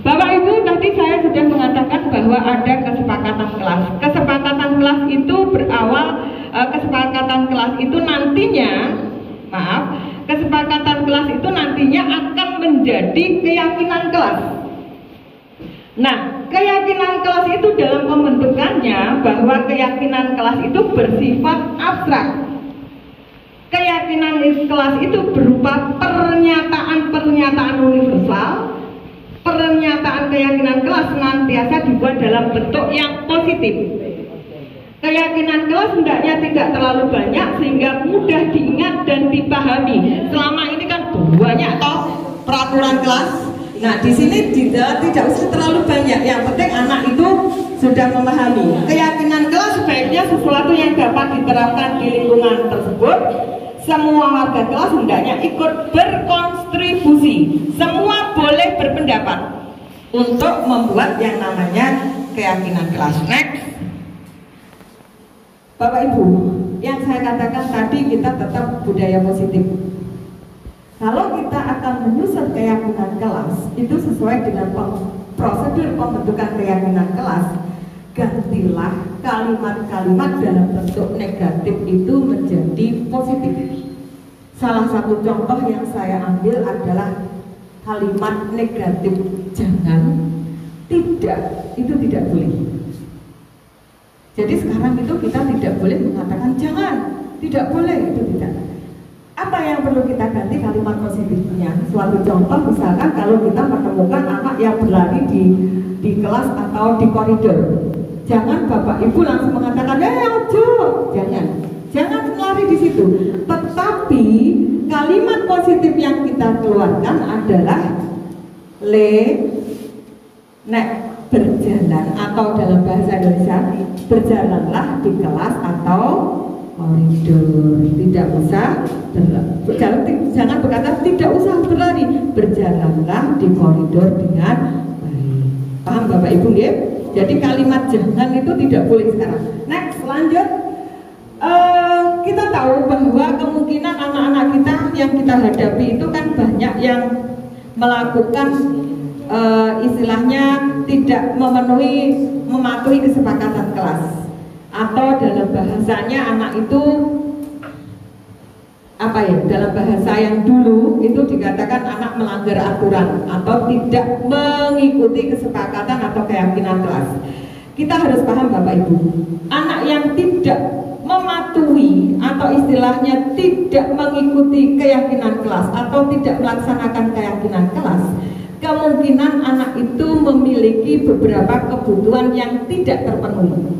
Bapak Ibu, tadi saya sudah mengatakan bahwa ada kesepakatan kelas. Kesepakatan kelas itu nantinya akan menjadi keyakinan kelas. Nah, keyakinan kelas itu dalam pembentukannya bahwa keyakinan kelas itu bersifat abstrak. Keyakinan kelas itu berupa pernyataan universal. Pernyataan keyakinan kelas senantiasa dibuat dalam bentuk yang positif. Keyakinan kelas hendaknya tidak terlalu banyak sehingga mudah diingat dan dipahami. Selama ini kan banyak peraturan kelas. Nah, di sini tidak usah terlalu banyak. Yang penting anak itu sudah memahami. Keyakinan kelas sebaiknya sesuatu yang dapat diterapkan di lingkungan tersebut. Semua warga kelas hendaknya ikut berkontribusi. Semua boleh berpendapat untuk membuat yang namanya keyakinan kelas. Next. Bapak Ibu, yang saya katakan tadi kita tetap budaya positif. Kalau kita akan menyusun keyakinan kelas, itu sesuai dengan prosedur pembentukan keyakinan kelas, gantilah kalimat-kalimat dalam bentuk negatif itu menjadi positif. Salah satu contoh yang saya ambil adalah kalimat negatif jangan, tidak, itu tidak boleh. Jadi sekarang itu kita tidak boleh mengatakan jangan, tidak boleh, itu tidak. Apa yang perlu kita ganti kalimat positifnya? Suatu contoh misalkan kalau kita menemukan anak yang berlari di kelas atau di koridor, jangan Bapak Ibu langsung mengatakan ojo, jangan lari di situ. Tetapi kalimat positif yang kita keluarkan adalah nek berjalan, atau dalam bahasa Indonesia berjalanlah di kelas atau koridor, tidak usah jangan berkata tidak usah berlari, berjalanlah di koridor dengan baik. Paham Bapak Ibu ya? Jadi kalimat jangan itu tidak boleh sekarang. Next, lanjut. Kita tahu bahwa kemungkinan anak-anak kita yang kita hadapi itu kan banyak yang melakukan istilahnya tidak mematuhi kesepakatan kelas, atau dalam bahasanya anak itu dalam bahasa yang dulu itu dikatakan anak melanggar aturan atau tidak mengikuti kesepakatan atau keyakinan kelas. Kita harus paham Bapak Ibu, anak yang tidak mematuhi atau istilahnya tidak mengikuti keyakinan kelas atau tidak melaksanakan keyakinan kelas, kemungkinan anak itu memiliki beberapa kebutuhan yang tidak terpenuhi.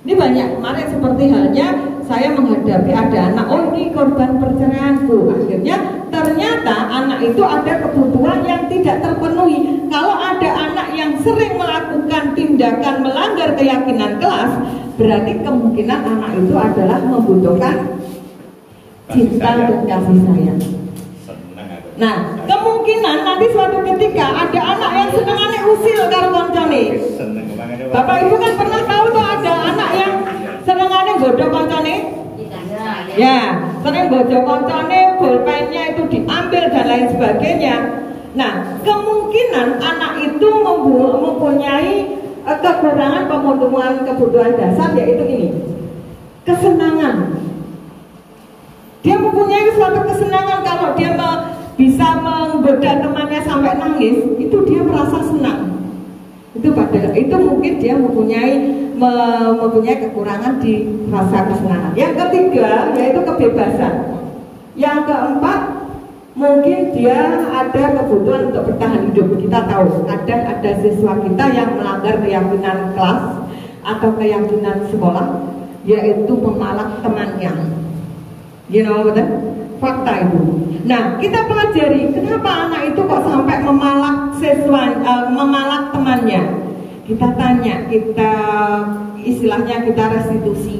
Ini banyak. Kemarin seperti halnya saya menghadapi ada anak, ini korban perceraianku. Akhirnya ternyata anak itu ada kebutuhan yang tidak terpenuhi. Kalau ada anak yang sering melakukan tindakan melanggar keyakinan kelas, berarti kemungkinan anak itu adalah membutuhkan cinta dan kasih sayang. Nah, kemungkinan nanti suatu ketika ada anak yang senengane usil karo koncone. Bapak Ibu kan pernah tahu tuh ada anak yang senengane godhok koncone? Ya, sering godhok koncone, bolpennya itu diambil dan lain sebagainya. Nah, kemungkinan anak itu mempunyai kekurangan pemenuhan kebutuhan dasar, yaitu ini, kesenangan. Dia mempunyai suatu kesenangan kalau dia bisa menggoda temannya sampai nangis, itu dia merasa senang. Itu mungkin dia mempunyai kekurangan di rasa kesenangan. Yang ketiga yaitu kebebasan. Yang keempat mungkin dia ada kebutuhan untuk bertahan hidup. Kita tahu ada siswa kita yang melanggar keyakinan kelas atau keyakinan sekolah, yaitu memalak temannya. You know betul? Fakta itu. Nah, kita pelajari kenapa anak itu kok sampai memalak memalak temannya. Kita tanya, kita restitusi.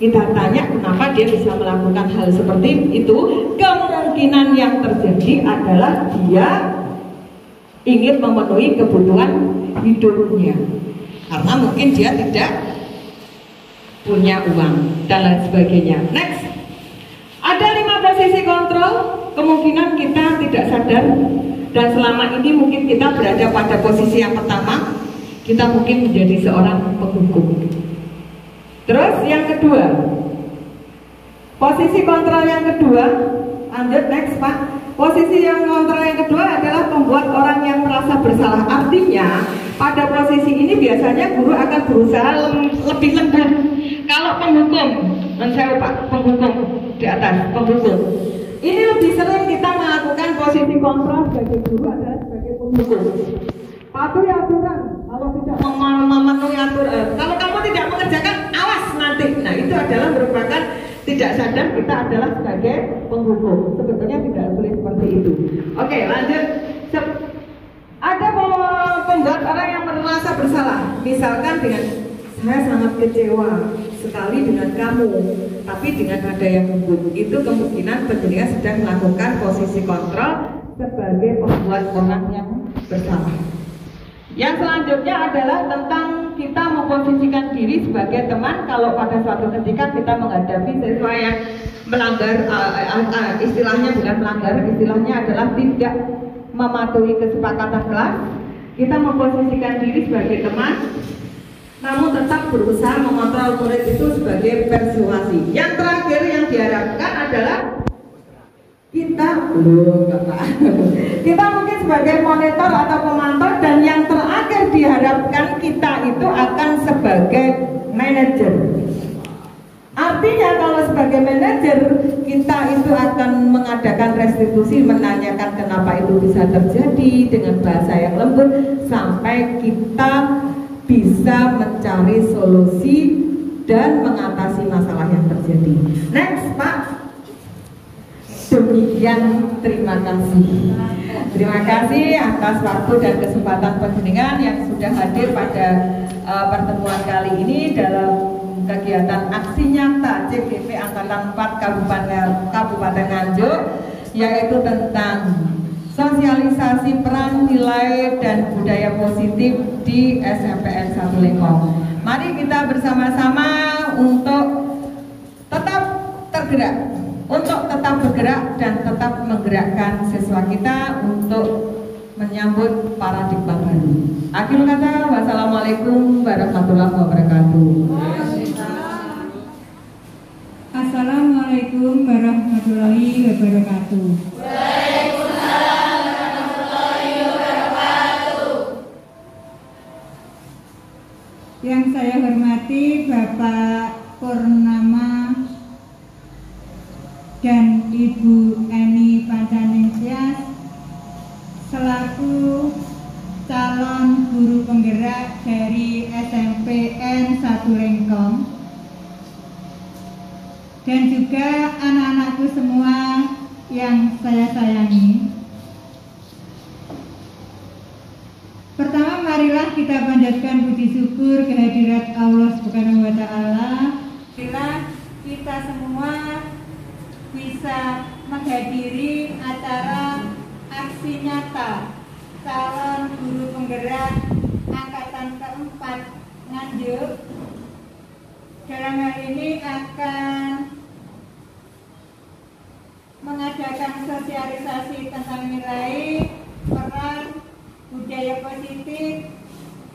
Kita tanya kenapa dia bisa melakukan hal seperti itu. Kemungkinan yang terjadi adalah dia ingin memenuhi kebutuhan hidupnya, karena mungkin dia tidak punya uang dan lain sebagainya. Next. Ada 5 posisi kontrol, kemungkinan kita tidak sadar, dan selama ini mungkin kita berada pada posisi yang pertama, kita mungkin menjadi seorang penghukum. Terus yang kedua, posisi kontrol yang kedua, lanjut next Pak. Posisi yang kontrol yang kedua adalah membuat orang yang merasa bersalah. Artinya pada posisi ini biasanya guru akan berusaha lebih lembut. Kalau penghukum, penghukum di atas, penghukum. Ini lebih sering kita melakukan posisi kontrol sebagai guru adalah sebagai penghukum. Patuhi aturan, kalau tidak memenuhi aturan, kalau kamu tidak mengerjakan, awas nanti. Nah, itu adalah merupakan tidak sadar kita adalah sebagai penghukum. Sebetulnya tidak boleh seperti itu. Oke, lanjut. Ada pembuat orang yang merasa bersalah, misalkan dengan saya sangat kecewa sekali dengan kamu, tapi dengan ada yang menghukum, itu kemungkinan penjenengan sedang melakukan posisi kontrol sebagai pembuat orang yang bersalah. Yang selanjutnya adalah tentang kita memposisikan diri sebagai teman kalau pada suatu ketika kita menghadapi siswa yang melanggar, istilahnya bukan melanggar, istilahnya adalah tidak mematuhi kesepakatan kelas. Kita memposisikan diri sebagai teman, namun tetap berusaha mengontrol murid itu sebagai persuasi. Yang terakhir yang diharapkan adalah kita mungkin sebagai monitor atau pemantau, dan yang terakhir diharapkan kita itu akan sebagai manajer. Artinya kalau sebagai manajer kita itu akan mengadakan restitusi, menanyakan kenapa itu bisa terjadi dengan bahasa yang lembut sampai kita bisa mencari solusi dan mengatasi masalah yang terjadi. Next, Pak. Demikian, terima kasih. Terima kasih atas waktu dan kesempatan panjenengan yang sudah hadir pada pertemuan kali ini dalam kegiatan aksi nyata CGP Angkatan 4 Kabupaten Nganjuk, yaitu tentang sosialisasi peran nilai dan budaya positif di SMPN 1 Lengkong. Mari kita bersama-sama untuk tetap tergerak, untuk tetap bergerak dan tetap menggerakkan siswa kita untuk menyambut paradigma baru. Akhir kata, wassalamualaikum warahmatullahi wabarakatuh.
Assalamualaikum warahmatullahi wabarakatuh.
Waalaikumsalam warahmatullahi wabarakatuh.
Yang saya hormati Bapak Purnama dan Ibu Eni Pancaningsias selaku calon guru penggerak dari SMPN 1 Lengkong, dan juga anak-anakku semua yang saya sayangi. Pertama, marilah kita panjatkan puji syukur kehadirat Allah Subhanahu wa Ta'ala. Bila kita semua bisa menghadiri acara aksi nyata calon guru penggerak angkatan keempat Nganjuk, dalam hal ini akan mengadakan sosialisasi tentang nilai, peran, budaya positif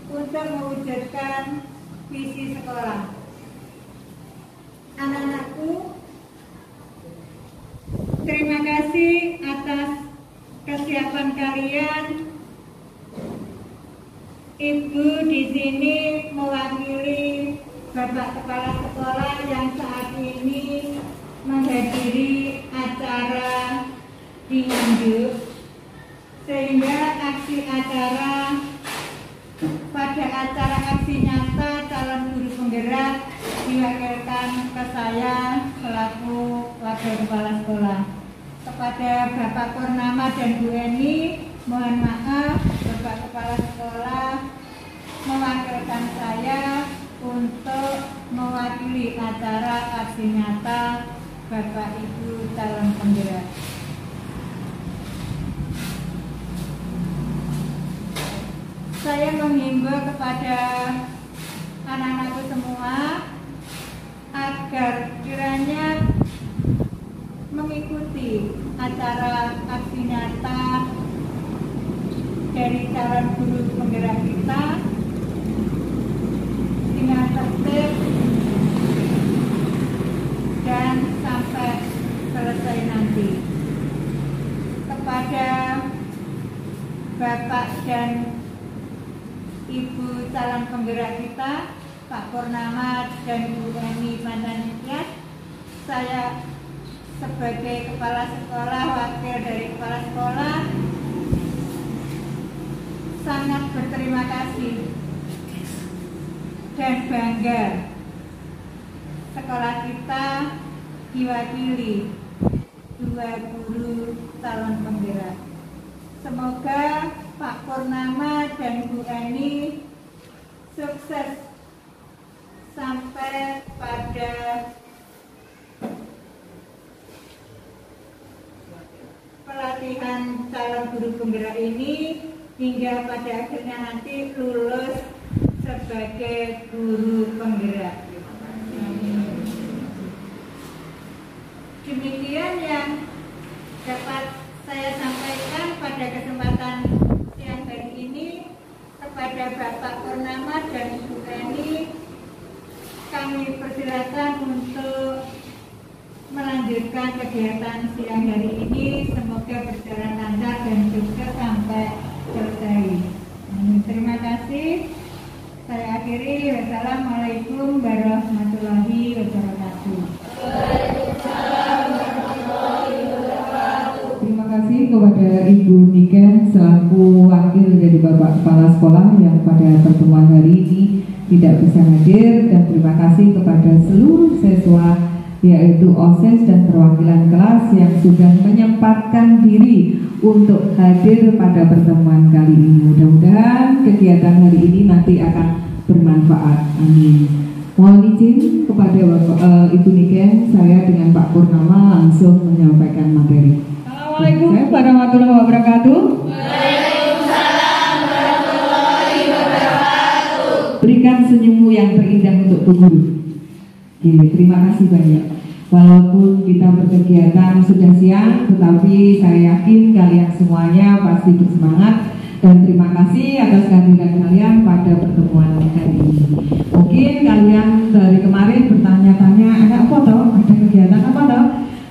untuk mewujudkan visi sekolah. Anak-anakku, terima kasih atas kesiapan kalian. Ibu di sini mewakili Bapak Kepala Sekolah yang saat ini menghadiri acara di Nganjuk, sehingga pada acara aksi nyata calon guru penggerak diwakilkan ke saya selaku Wakil Kepala Sekolah. Kepada Bapak Purnama dan Bu Eni, mohon maaf, Bapak Kepala Sekolah mewakilkan saya untuk mewakili acara aksi nyata Bapak Ibu calon penggerak. Saya menghimbau kepada anak-anakku semua agar kiranya mengikuti acara aksi nyata dari calon guru penggerak kita dengan tertib dan sampai selesai nanti. Kepada Bapak dan Ibu calon penggerak kita, Pak Purnama dan Bu Eni Pancaningsias, saya sebagai kepala sekolah, wakil dari kepala sekolah, sangat berterima kasih dan bangga sekolah kita diwakili 2 guru calon penggerak. Semoga Pak Purnama dan Bu Eni sukses sampai pada pelatihan calon guru penggerak ini, hingga pada akhirnya nanti lulus sebagai guru penggerak. Demikian yang dapat saya sampaikan pada kesempatan siang hari ini kepada Bapak Purnama dan Ibu Reni. Kami persilakan untuk melanjutkan kegiatan siang hari ini. Semoga berjalan lancar dan sukses sampai selesai. Terima kasih. Saya akhiri. Wassalamualaikum warahmatullahi wabarakatuh.
Terima kasih kepada Ibu Niken selaku wakil dari Bapak Kepala Sekolah yang pada pertemuan hari ini tidak bisa hadir, dan terima kasih kepada seluruh siswa yaitu OSIS dan perwakilan kelas yang sudah menyempatkan diri untuk hadir pada pertemuan kali ini. Mudah-mudahan kegiatan hari ini nanti akan bermanfaat. Amin. Mohon izin kepada Ibu Niken, saya dengan Pak Purnama langsung menyampaikan materi. Assalamualaikum warahmatullahi wabarakatuh.
Waalaikumsalam warahmatullahi wabarakatuh.
Berikan senyummu yang terindah untuk Bu Guru. Terima kasih banyak. Walaupun kita berkegiatan sudah siang, tetapi saya yakin kalian semuanya pasti bersemangat, dan terima kasih atas kehadiran kalian pada pertemuan hari ini. Mungkin kalian dari kemarin bertanya-tanya, ada apa toh? Ada kegiatan apa toh?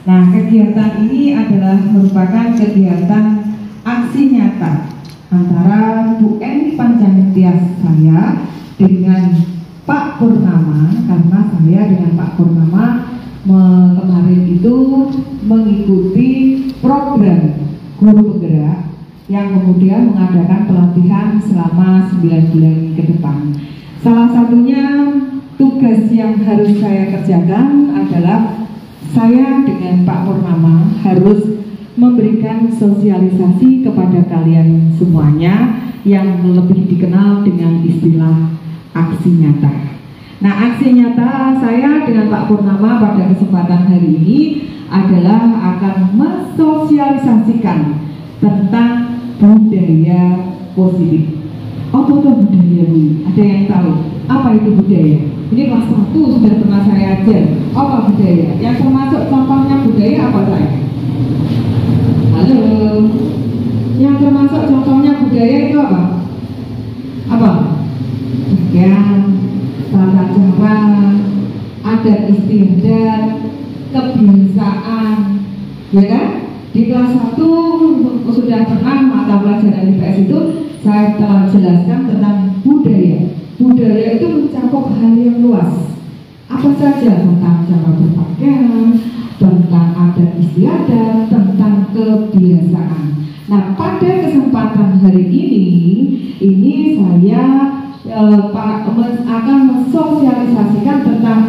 Nah, kegiatan ini adalah merupakan kegiatan aksi nyata antara Bu Eni Panjangtias saya dengan Pak Purnama, karena saya dengan Pak Purnama kemarin itu mengikuti program guru penggerak yang kemudian mengadakan pelatihan selama 9 bulan ke depan. Salah satunya tugas yang harus saya kerjakan adalah saya dengan Pak Purnama harus memberikan sosialisasi kepada kalian semuanya yang lebih dikenal dengan istilah aksi nyata. Nah, aksi nyata saya dengan Pak Purnama pada kesempatan hari ini adalah akan mensosialisasikan tentang budaya positif. Apa itu budaya, Bu? Ada yang tahu? Apa itu budaya? Ini kelas 1 sudah pernah saya ajar. Apa budaya? Yang termasuk contohnya budaya apa saya? Halo. Yang termasuk contohnya budaya itu apa? Apa? Ya, tata cara, adat istiadat, kebiasaan, ya kan? Di kelas 1 sudah pernah mata pelajaran IPS itu saya telah jelaskan tentang budaya. Budaya itu mencakup hal yang luas. Apa saja? Tentang cara berpakaian, tentang adat istiadat, tentang kebiasaan. Nah, pada kesempatan hari ini saya akan mensosialisasikan tentang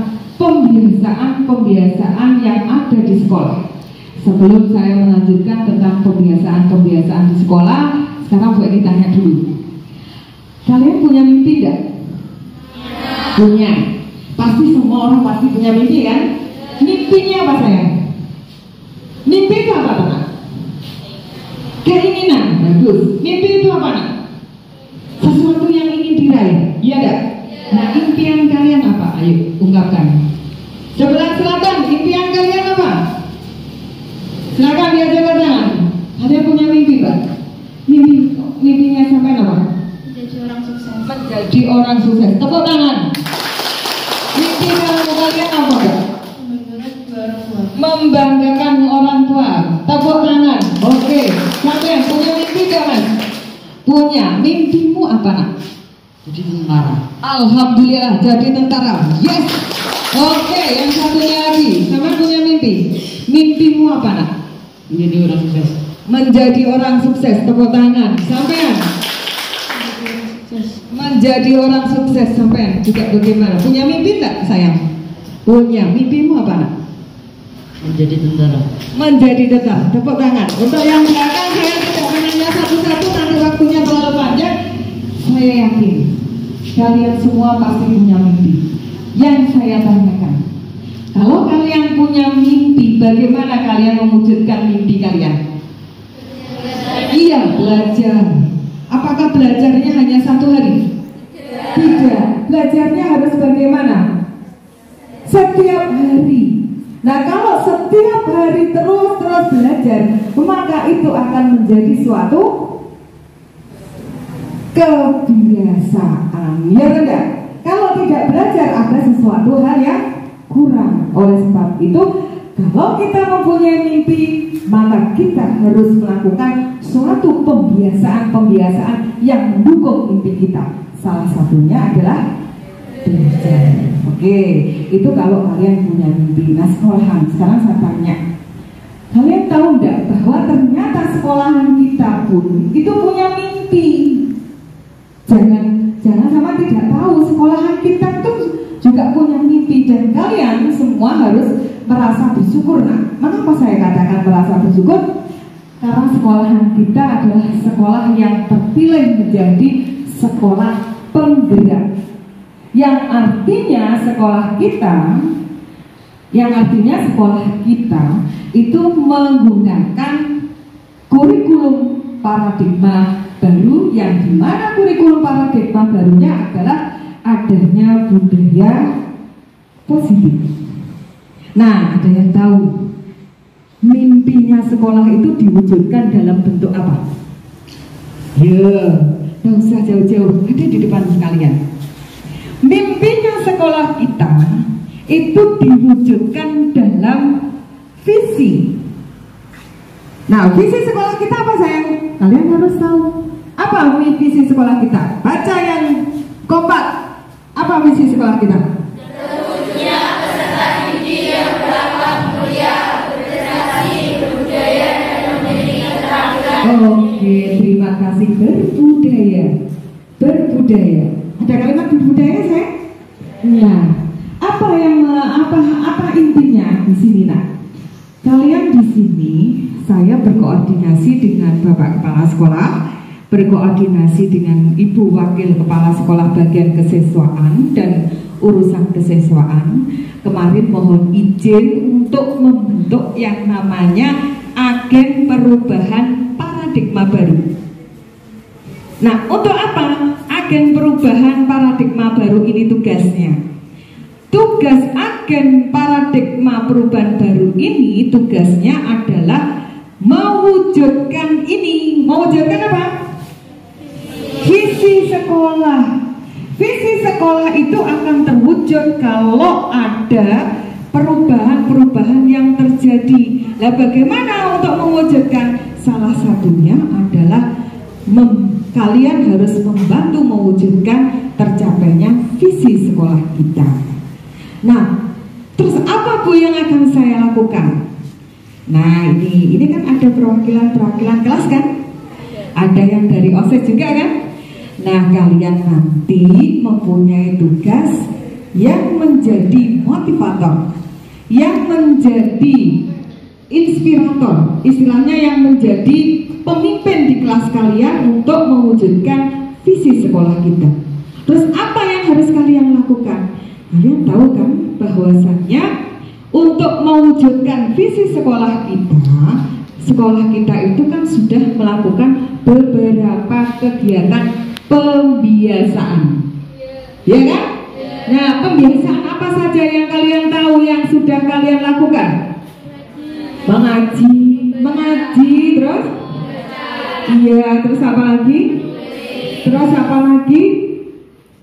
pembiasaan yang ada di sekolah. Sebelum saya melanjutkan tentang kebiasaan di sekolah, sekarang boleh ditanya dulu. Kalian punya mimpi tidak? Punya. Pasti semua orang pasti punya mimpi kan? Mimpinya apa sayang? Mimpi itu apa Pak? Keinginan. Bagus. Mimpi itu apa nak? Sesuatu yang ingin diraih, iya enggak? Nah, impian kalian apa? Ayo, ungkapkan. Sebelah selatan, impian kalian apa? Silakan dia jaga tangan. Ada punya mimpi, Pak? Mimpinya sampai apa?
Menjadi orang sukses.
Menjadi orang sukses. Tepuk tangan. Mimpi kalian apa, Pak? Membanggakan orang tua. Tepuk tangan. Oke. Kalian punya mimpi gak, Mas? Punya. Mimpimu apa, nak? Jadi tentara. Alhamdulillah, jadi tentara. Yes. Oke, yang satunya lagi. Sama punya mimpi. Mimpimu apa, nak? Menjadi orang sukses. Menjadi orang sukses. Tepuk tangan. Sampean. Menjadi orang sukses. Sampean juga bagaimana? Punya mimpi enggak, sayang? Punya. Mimpimu apa, nak?
Menjadi tentara.
Menjadi tentara. Tepuk tangan. Untuk yang belakang saya tidak menanya satu-satu, nanti waktunya terlalu panjang. Saya yakin kalian semua pasti punya mimpi. Yang saya tanyakan, kalau kalian punya mimpi, bagaimana kalian mewujudkan mimpi kalian? Iya, belajar. Apakah belajarnya hanya 1 hari? Tidak. Belajarnya harus bagaimana? Setiap hari. Nah, kalau setiap hari terus belajar, maka itu akan menjadi suatu kebiasaan. Ya enggak? Kalau tidak belajar ada sesuatu hal yang kurang. Oleh sebab itu, kalau kita mempunyai mimpi, maka kita harus melakukan suatu pembiasaan yang mendukung mimpi kita. Salah satunya adalah belajar. Oke, itu kalau kalian punya mimpi. Nah, sekolahan, sekarang saya tanya, kalian tahu enggak bahwa ternyata sekolahan kita pun itu punya mimpi? Jangan sama tidak tahu, sekolahan kita itu juga punya mimpi, dan kalian semua harus merasa bersyukur. Nah, mengapa saya katakan merasa bersyukur? Karena sekolahan kita adalah sekolah yang terpilih menjadi sekolah penggerak, yang artinya sekolah kita itu menggunakan kurikulum paradigma baru, yang dimana kurikulum paradigma barunya adalah adanya budaya positif. Nah, ada yang tahu mimpinya sekolah itu diwujudkan dalam bentuk apa? Tidak usah jauh-jauh, ada di depan sekalian. Mimpinya sekolah kita itu diwujudkan dalam visi. Nah, visi sekolah kita apa, sayang? Kalian harus tahu. Apa visi sekolah kita? Baca yang kompak. Apa visi sekolah kita?
Terwujudnya peserta didik yang beragam mulia, berprestasi, berbudaya, dan memiliki keterampilan.
Oke, terima kasih. Berbudaya. Ada kalimat berbudaya, sayang? Nah, apa intinya di sini, nak? Kalian di sini, saya berkoordinasi dengan Bapak Kepala Sekolah, berkoordinasi dengan Ibu Wakil Kepala Sekolah Bagian Kesiswaan dan Urusan Kesiswaan. Kemarin mohon izin untuk membentuk yang namanya agen perubahan paradigma baru. Nah, untuk apa agen perubahan paradigma baru ini tugasnya? Tugas agen paradigma perubahan baru ini tugasnya adalah mewujudkan ini. Mewujudkan apa? Visi sekolah. Visi sekolah itu akan terwujud kalau ada perubahan-perubahan yang terjadi. Nah, bagaimana untuk mewujudkan? Salah satunya adalah kalian harus membantu mewujudkan tercapainya visi sekolah kita. Nah, terus apa Bu yang akan saya lakukan? Nah, ini kan ada perwakilan kelas kan? Ada yang dari OSIS juga kan? Nah, kalian nanti mempunyai tugas yang menjadi motivator, yang menjadi inspirator, istilahnya yang menjadi pemimpin di kelas kalian untuk mewujudkan visi sekolah kita. Terus apa yang harus kalian lakukan? Kalian tahu kan bahwasannya untuk mewujudkan visi sekolah kita itu kan sudah melakukan beberapa kegiatan pembiasaan, ya kan? Nah, pembiasaan apa saja yang kalian tahu yang sudah kalian lakukan? Mengaji, terus? Iya, terus apa lagi?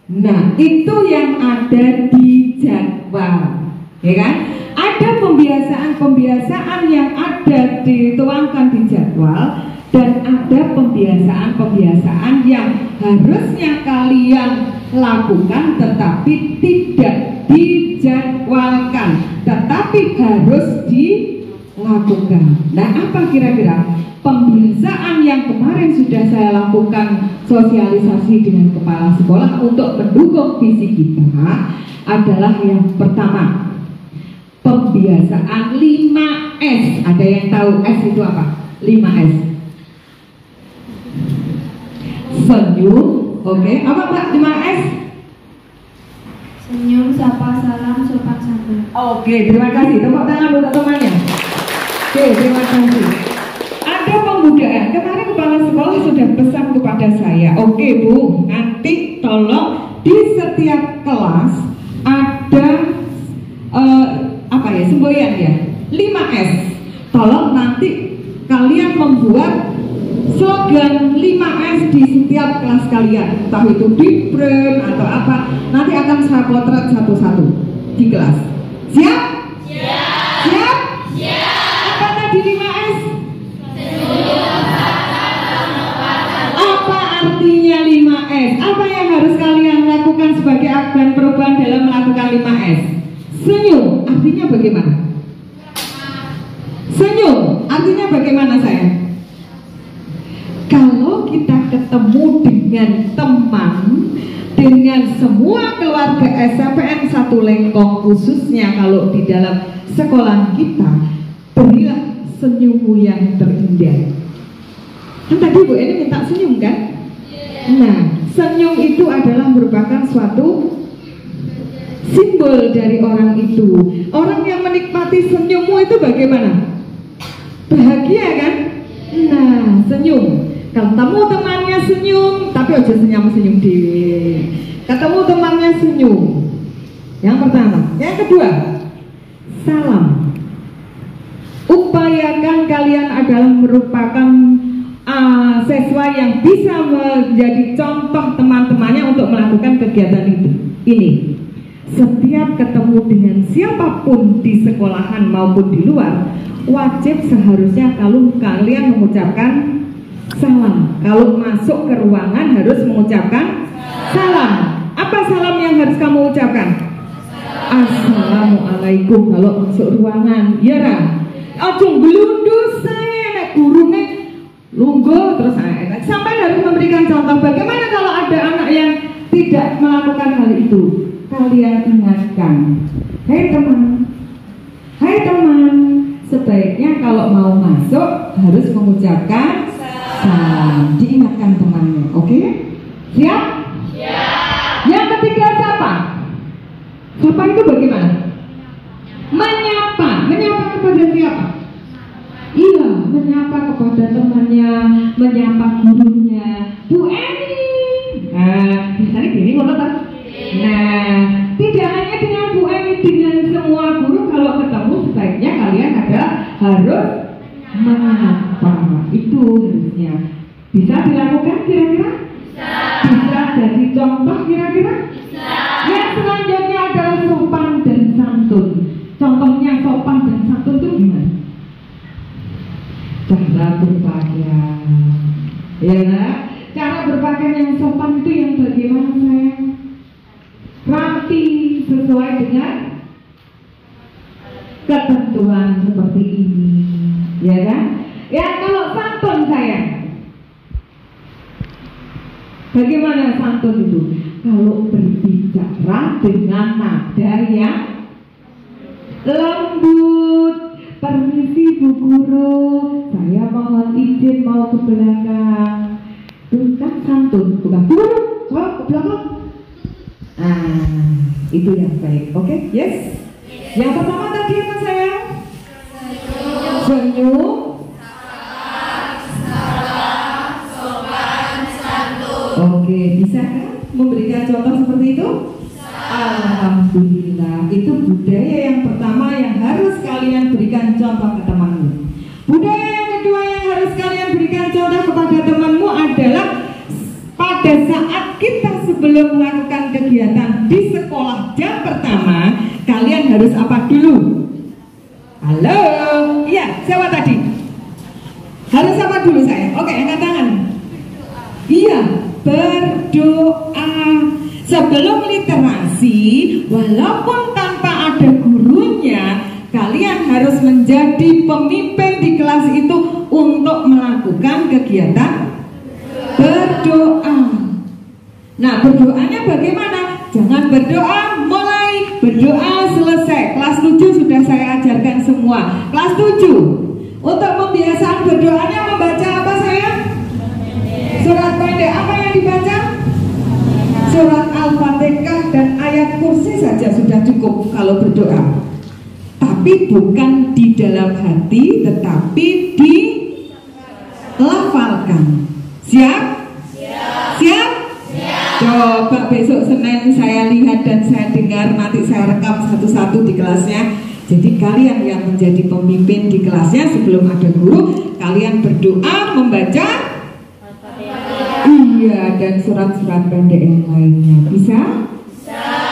Nah, itu yang ada di jadwal, ya kan? Ada pembiasaan yang ada dituangkan di jadwal, dan ada pembiasaan yang harusnya kalian lakukan tetapi tidak dijadwalkan, tetapi harus dilakukan. Nah, apa kira-kira pembiasaan yang kemarin sudah saya lakukan sosialisasi dengan kepala sekolah untuk mendukung visi kita adalah yang pertama, pembiasaan 5S. Ada yang tahu S itu apa? 5S. Senyum, oke. Apa Pak 5S?
Senyum, sapa, salam, sopan santun.
Oke, terima kasih. Tepuk tangan untuk temannya. Oke, terima kasih. Ada pembudayaan. Kemarin kepala sekolah sudah pesan kepada saya, oke Bu, nanti tolong 5S di setiap kelas kalian, entah itu di brand atau apa. Nanti akan saya potret satu-satu di kelas. Siap? Siap? Apa tadi 5S? Apa artinya 5S? Apa yang harus kalian lakukan sebagai agen perubahan dalam melakukan 5S? Senyum, artinya bagaimana? Senyum, artinya bagaimana sayang? Kalau kita ketemu dengan teman, dengan semua keluarga SMPN 1 Lengkong, khususnya kalau di dalam sekolah kita, berilah senyummu yang terindah. Kan tadi Bu Eni minta senyum kan? Nah, senyum itu adalah merupakan suatu simbol dari orang itu. Orang yang menikmati senyummu itu bagaimana? Bahagia kan? Nah, senyum. Ketemu temannya senyum, tapi aja senyum dhewe. Ketemu temannya senyum. Yang pertama, yang kedua, salam. Upayakan kalian adalah merupakan siswa yang bisa menjadi contoh teman-temannya untuk melakukan kegiatan itu. Ini, setiap ketemu dengan siapapun di sekolahan maupun di luar, wajib seharusnya kalau kalian mengucapkan salam. Kalau masuk ke ruangan harus mengucapkan salam. Apa salam yang harus kamu ucapkan? Assalamualaikum kalau masuk ruangan. Ya ra. Ojo glundus saya nek gurune lungguh terus sampai harus memberikan contoh. Bagaimana kalau ada anak yang tidak melakukan hal itu? Kalian ingatkan. Hei teman, sebaiknya kalau mau masuk harus mengucapkan salam. Diingatkan temannya, oke? Siap? Yang ketiga siapa? Sapa itu bagaimana? Menyapa kepada siapa? Iya, menyapa kepada temannya, menyapa gurunya. Bu Eni. Nah, misalnya gini kalau tak. Nah, tidak hanya dengan Bu Eni, dengan semua guru kalau ketemu sebaiknya kalian harus menyapa. Itu harusnya. Bisa dilakukan kira-kira? Bisa jadi contoh kira-kira? Yang selanjutnya adalah sopan dan santun. Contohnya sopan dan santun itu gimana? Cara berpakaian, ya, cara berpakaian yang sopan itu yang bagaimana sayang? Rapi sesuai dengan ketentuan seperti ini, ya kan? Ya kalau santun sayang, bagaimana santun itu? Kalau berbicara dengan nada yang lembut. Permisi Bu Guru, saya mohon izin mau ke belakang. Itu kan santun, bukan Bu Guru, saya ke belakang. Itu yang baik, oke? Yes? Yang pertama tadi apa sayang? Senyum, sopan, santun. Oke, bisa kan memberikan contoh seperti itu? Alhamdulillah, itu budaya yang pertama yang harus kalian berikan contoh ke temanmu. Budaya yang kedua yang harus kalian berikan contoh kepada temanmu adalah pada saat kita sebelum melakukan kegiatan di sekolah jam pertama, kalian harus apa dulu? Halo, iya, siapa tadi? Harus apa dulu saya? Oke, angkat tangan. Iya, berdoa. Sebelum literasi, walaupun tanpa ada gurunya, kalian harus menjadi pemimpin di kelas itu untuk melakukan kegiatan berdoa. Nah, berdoanya bagaimana? Jangan berdoa mulai, berdoa selesai. Kelas 7 sudah saya ajarkan semua. Kelas 7, untuk pembiasaan berdoanya membaca apa sayang? Surat pendek. Apa yang dibaca? Surat Al-Fatihah dan ayat kursi saja sudah cukup kalau berdoa. Tapi bukan di dalam hati, tetapi dilafalkan. Siap? Siap? Coba besok Senin saya lihat dan saya dengar, nanti saya rekam satu-satu di kelasnya. Jadi kalian yang menjadi pemimpin di kelasnya sebelum ada guru, kalian berdoa membaca Iya, dan surat-surat pendek yang lainnya. Bisa?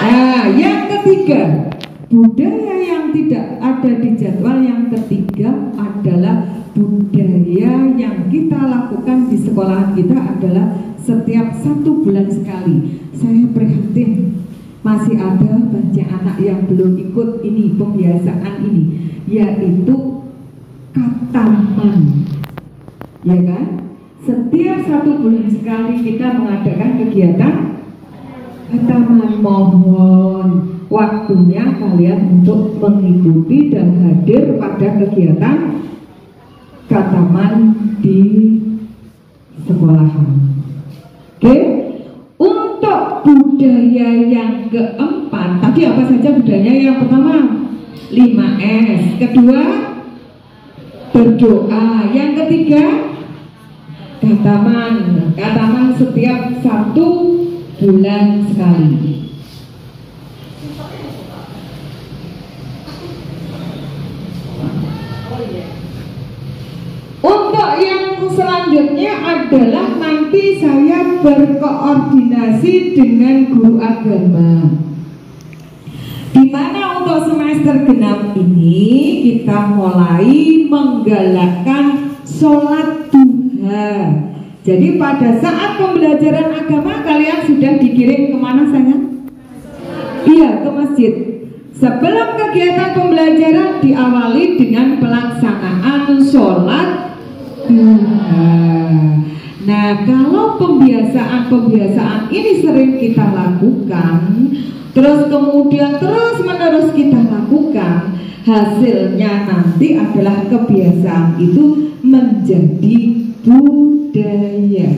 Nah, yang ketiga, budaya yang tidak ada di jadwal yang ketiga adalah budaya yang kita lakukan di sekolahan kita adalah setiap 1 bulan sekali. Saya prihatin masih ada banyak anak yang belum ikut ini pembiasaan ini, yaitu kataman, ya kan? Setiap 1 bulan sekali kita mengadakan kegiatan kataman. Mohon waktunya kalian untuk mengikuti dan hadir pada kegiatan kataman di sekolahan. Oke? Untuk budaya yang keempat, tadi apa saja budaya? Yang pertama 5S, kedua berdoa, yang ketiga kataman. Kataman setiap 1 bulan sekali. Untuk yang selanjutnya adalah nanti saya berkoordinasi dengan guru agama, di mana untuk semester genap ini kita mulai menggalakkan sholat duha. Jadi pada saat pembelajaran agama kalian sudah dikirim kemana sayang? Iya, ke masjid. Sebelum kegiatan pembelajaran diawali dengan pelaksanaan sholat duha. Nah, kalau pembiasaan ini sering kita lakukan, terus kemudian terus menerus kita lakukan, hasilnya nanti adalah kebiasaan itu menjadi budaya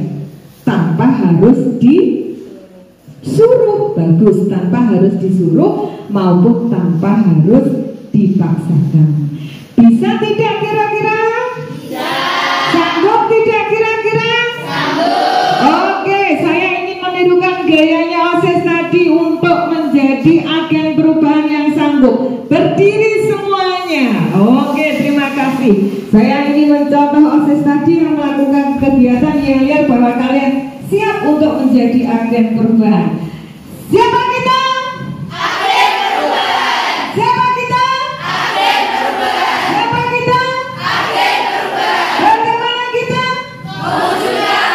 tanpa harus disuruh. Bagus, tanpa harus disuruh maupun tanpa harus dipaksakan. Bisa tidak kira-kira? Sanggup tidak kira-kira? Oke, saya ingin menirukan gayanya OSIS tadi untuk menjadi agen perubahan yang sanggup. Berdiri semuanya. Oke, terima kasih. Saya ingin mencontoh OSIS tadi yang melakukan kegiatan yang lihat bahwa kalian siap untuk menjadi agen perubahan. Siapa kita? Agen perubahan. Siapa kita? Agen perubahan. Siapa kita? Agen perubahan. Bagaimana kita? Mewujudkan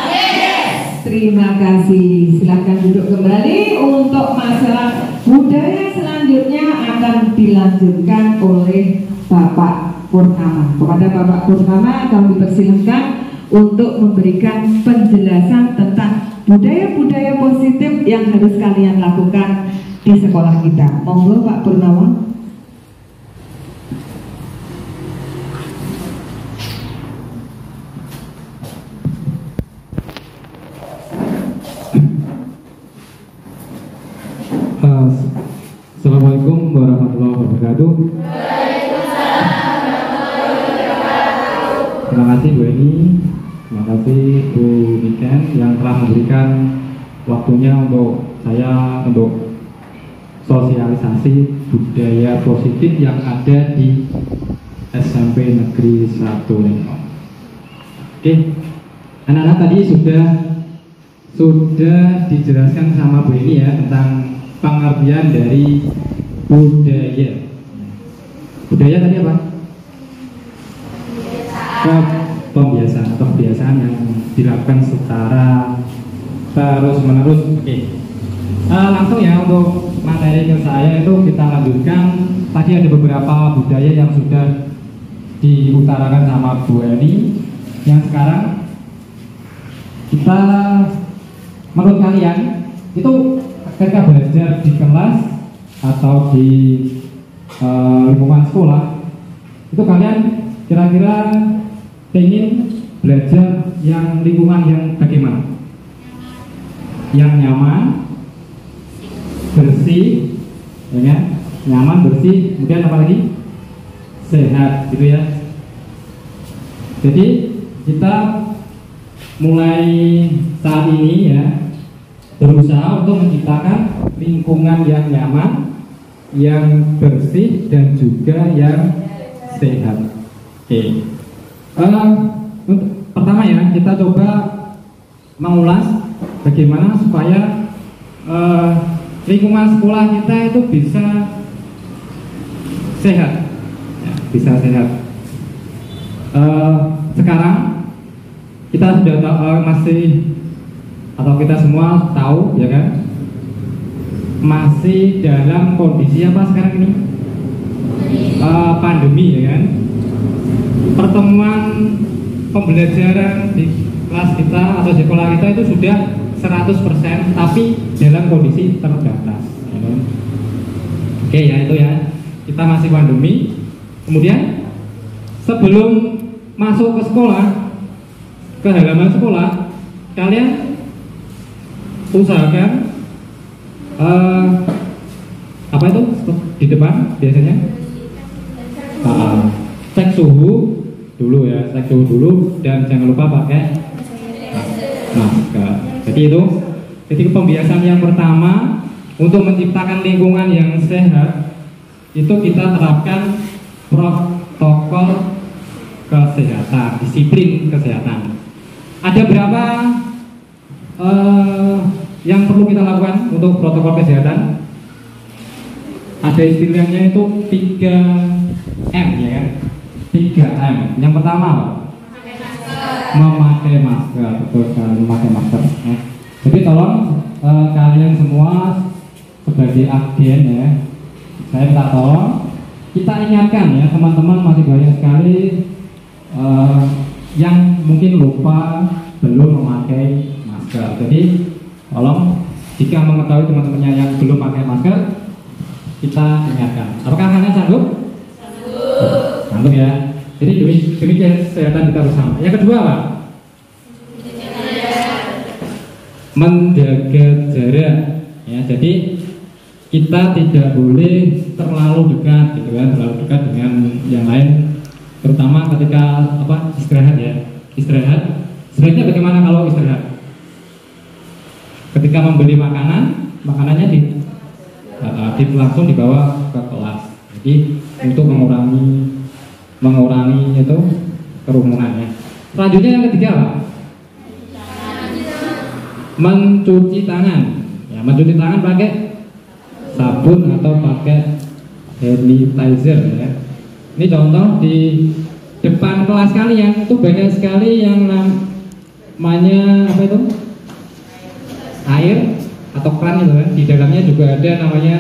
yes. Terima kasih. Silakan duduk kembali. Untuk masalah budaya selanjutnya akan dilanjutkan oleh Bapak Purnama. Kepada Bapak Purnama kami persilahkan untuk memberikan penjelasan tentang budaya-budaya positif yang harus kalian lakukan di sekolah kita. Monggo Pak Purnama.
Assalamualaikum warahmatullahi wabarakatuh. Terima kasih Bu Eni, terima kasih Bu Niken yang telah memberikan waktunya untuk saya untuk sosialisasi budaya positif yang ada di SMP Negeri 1 Lengkong. Oke, anak-anak tadi sudah dijelaskan sama Bu Eni ya tentang pengertian dari budaya. Budaya tadi apa? Pembiasaan atau kebiasaan yang dilakukan secara terus menerus. Oke. Langsung ya untuk materi ke saya itu kita lanjutkan. Tadi ada beberapa budaya yang sudah diutarakan sama Bu Eni. Yang sekarang kita menurut kalian itu ketika belajar di kelas atau di lingkungan sekolah itu kalian kira-kira ingin belajar yang lingkungan yang bagaimana? Yang nyaman, bersih, ya kan? Nyaman, bersih, kemudian apa lagi? Sehat, gitu ya. Jadi kita mulai saat ini ya berusaha untuk menciptakan lingkungan yang nyaman, yang bersih dan juga yang sehat. Oke. pertama ya, kita coba mengulas bagaimana supaya lingkungan sekolah kita itu bisa sehat, ya, bisa sehat. Sekarang kita sudah kita semua tahu ya kan, masih dalam kondisi apa sekarang ini? Pandemi ya kan. Pertemuan pembelajaran di kelas kita atau sekolah kita itu sudah 100%, tapi dalam kondisi terbatas ya kan? Oke ya, itu ya, kita masih pandemi. Kemudian sebelum masuk ke sekolah, ke halaman sekolah, kalian usahakan apa itu di depan biasanya cek suhu dulu ya, cek suhu dulu, dan jangan lupa pakai masker. Jadi pembiasaan yang pertama untuk menciptakan lingkungan yang sehat itu kita terapkan protokol kesehatan, disiplin kesehatan. Ada berapa yang perlu kita lakukan untuk protokol kesehatan? Ada istilahnya itu 3M ya kan? 3M. Yang pertama memakai masker, betul sekali, memakai masker ya. Jadi tolong kalian semua sebagai agen ya, saya minta tolong kita ingatkan ya, teman-teman masih banyak sekali yang mungkin lupa belum memakai masker. Jadi tolong jika mengetahui teman-temannya yang belum pakai masker, kita ingatkan. Apakah kalian sanggup? Sanggup ya. Jadi demi kesehatan kita bersama. Yang kedua apa? Menjaga jarak. Ya, jadi kita tidak boleh terlalu dekat, gitu kan? Terlalu dekat dengan yang lain, terutama ketika istirahat ya. Istirahat. Sebaiknya bagaimana kalau istirahat? Ketika membeli makanannya langsung dibawa ke kelas. Jadi untuk mengurangi itu kerumunan ya. Selanjutnya yang ketiga apa? Mencuci tangan. Ya, mencuci tangan pakai sabun atau pakai sanitizer ya. Ini contoh di depan kelas kalian itu banyak sekali yang namanya apa itu? Air atau keran itu kan. Di dalamnya juga ada namanya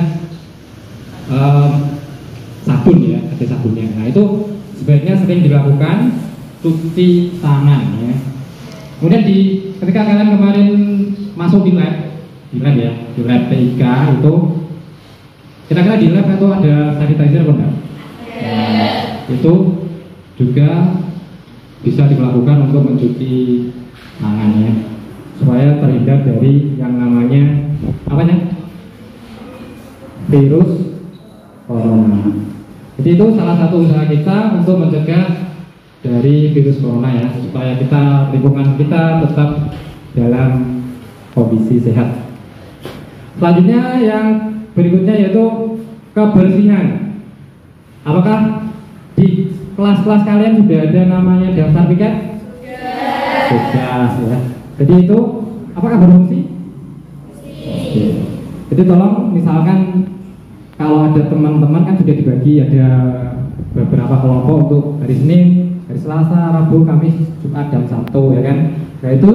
sabun ya, ada sabunnya. Nah itu sebaiknya sering dilakukan, cuci tangan ya. Kemudian ketika kalian kemarin masuk di lab ya, di lab TIK itu, kira-kira di lab itu ada sanitizer apa enggak? Itu juga bisa dilakukan untuk mencuci tangannya supaya terhindar dari yang namanya virus corona. Jadi itu salah satu usaha kita untuk mencegah dari virus corona ya, supaya lingkungan kita tetap dalam kondisi sehat. Selanjutnya yang berikutnya yaitu kebersihan. Apakah di kelas-kelas kalian sudah ada namanya daftar piket? Sudah ya. Jadi itu apakah berfungsi? Jadi tolong misalkan kalau ada teman-teman kan sudah dibagi, ada beberapa kelompok untuk hari Senin, hari Selasa, Rabu, Kamis, Jumat, dan Sabtu ya kan. Nah itu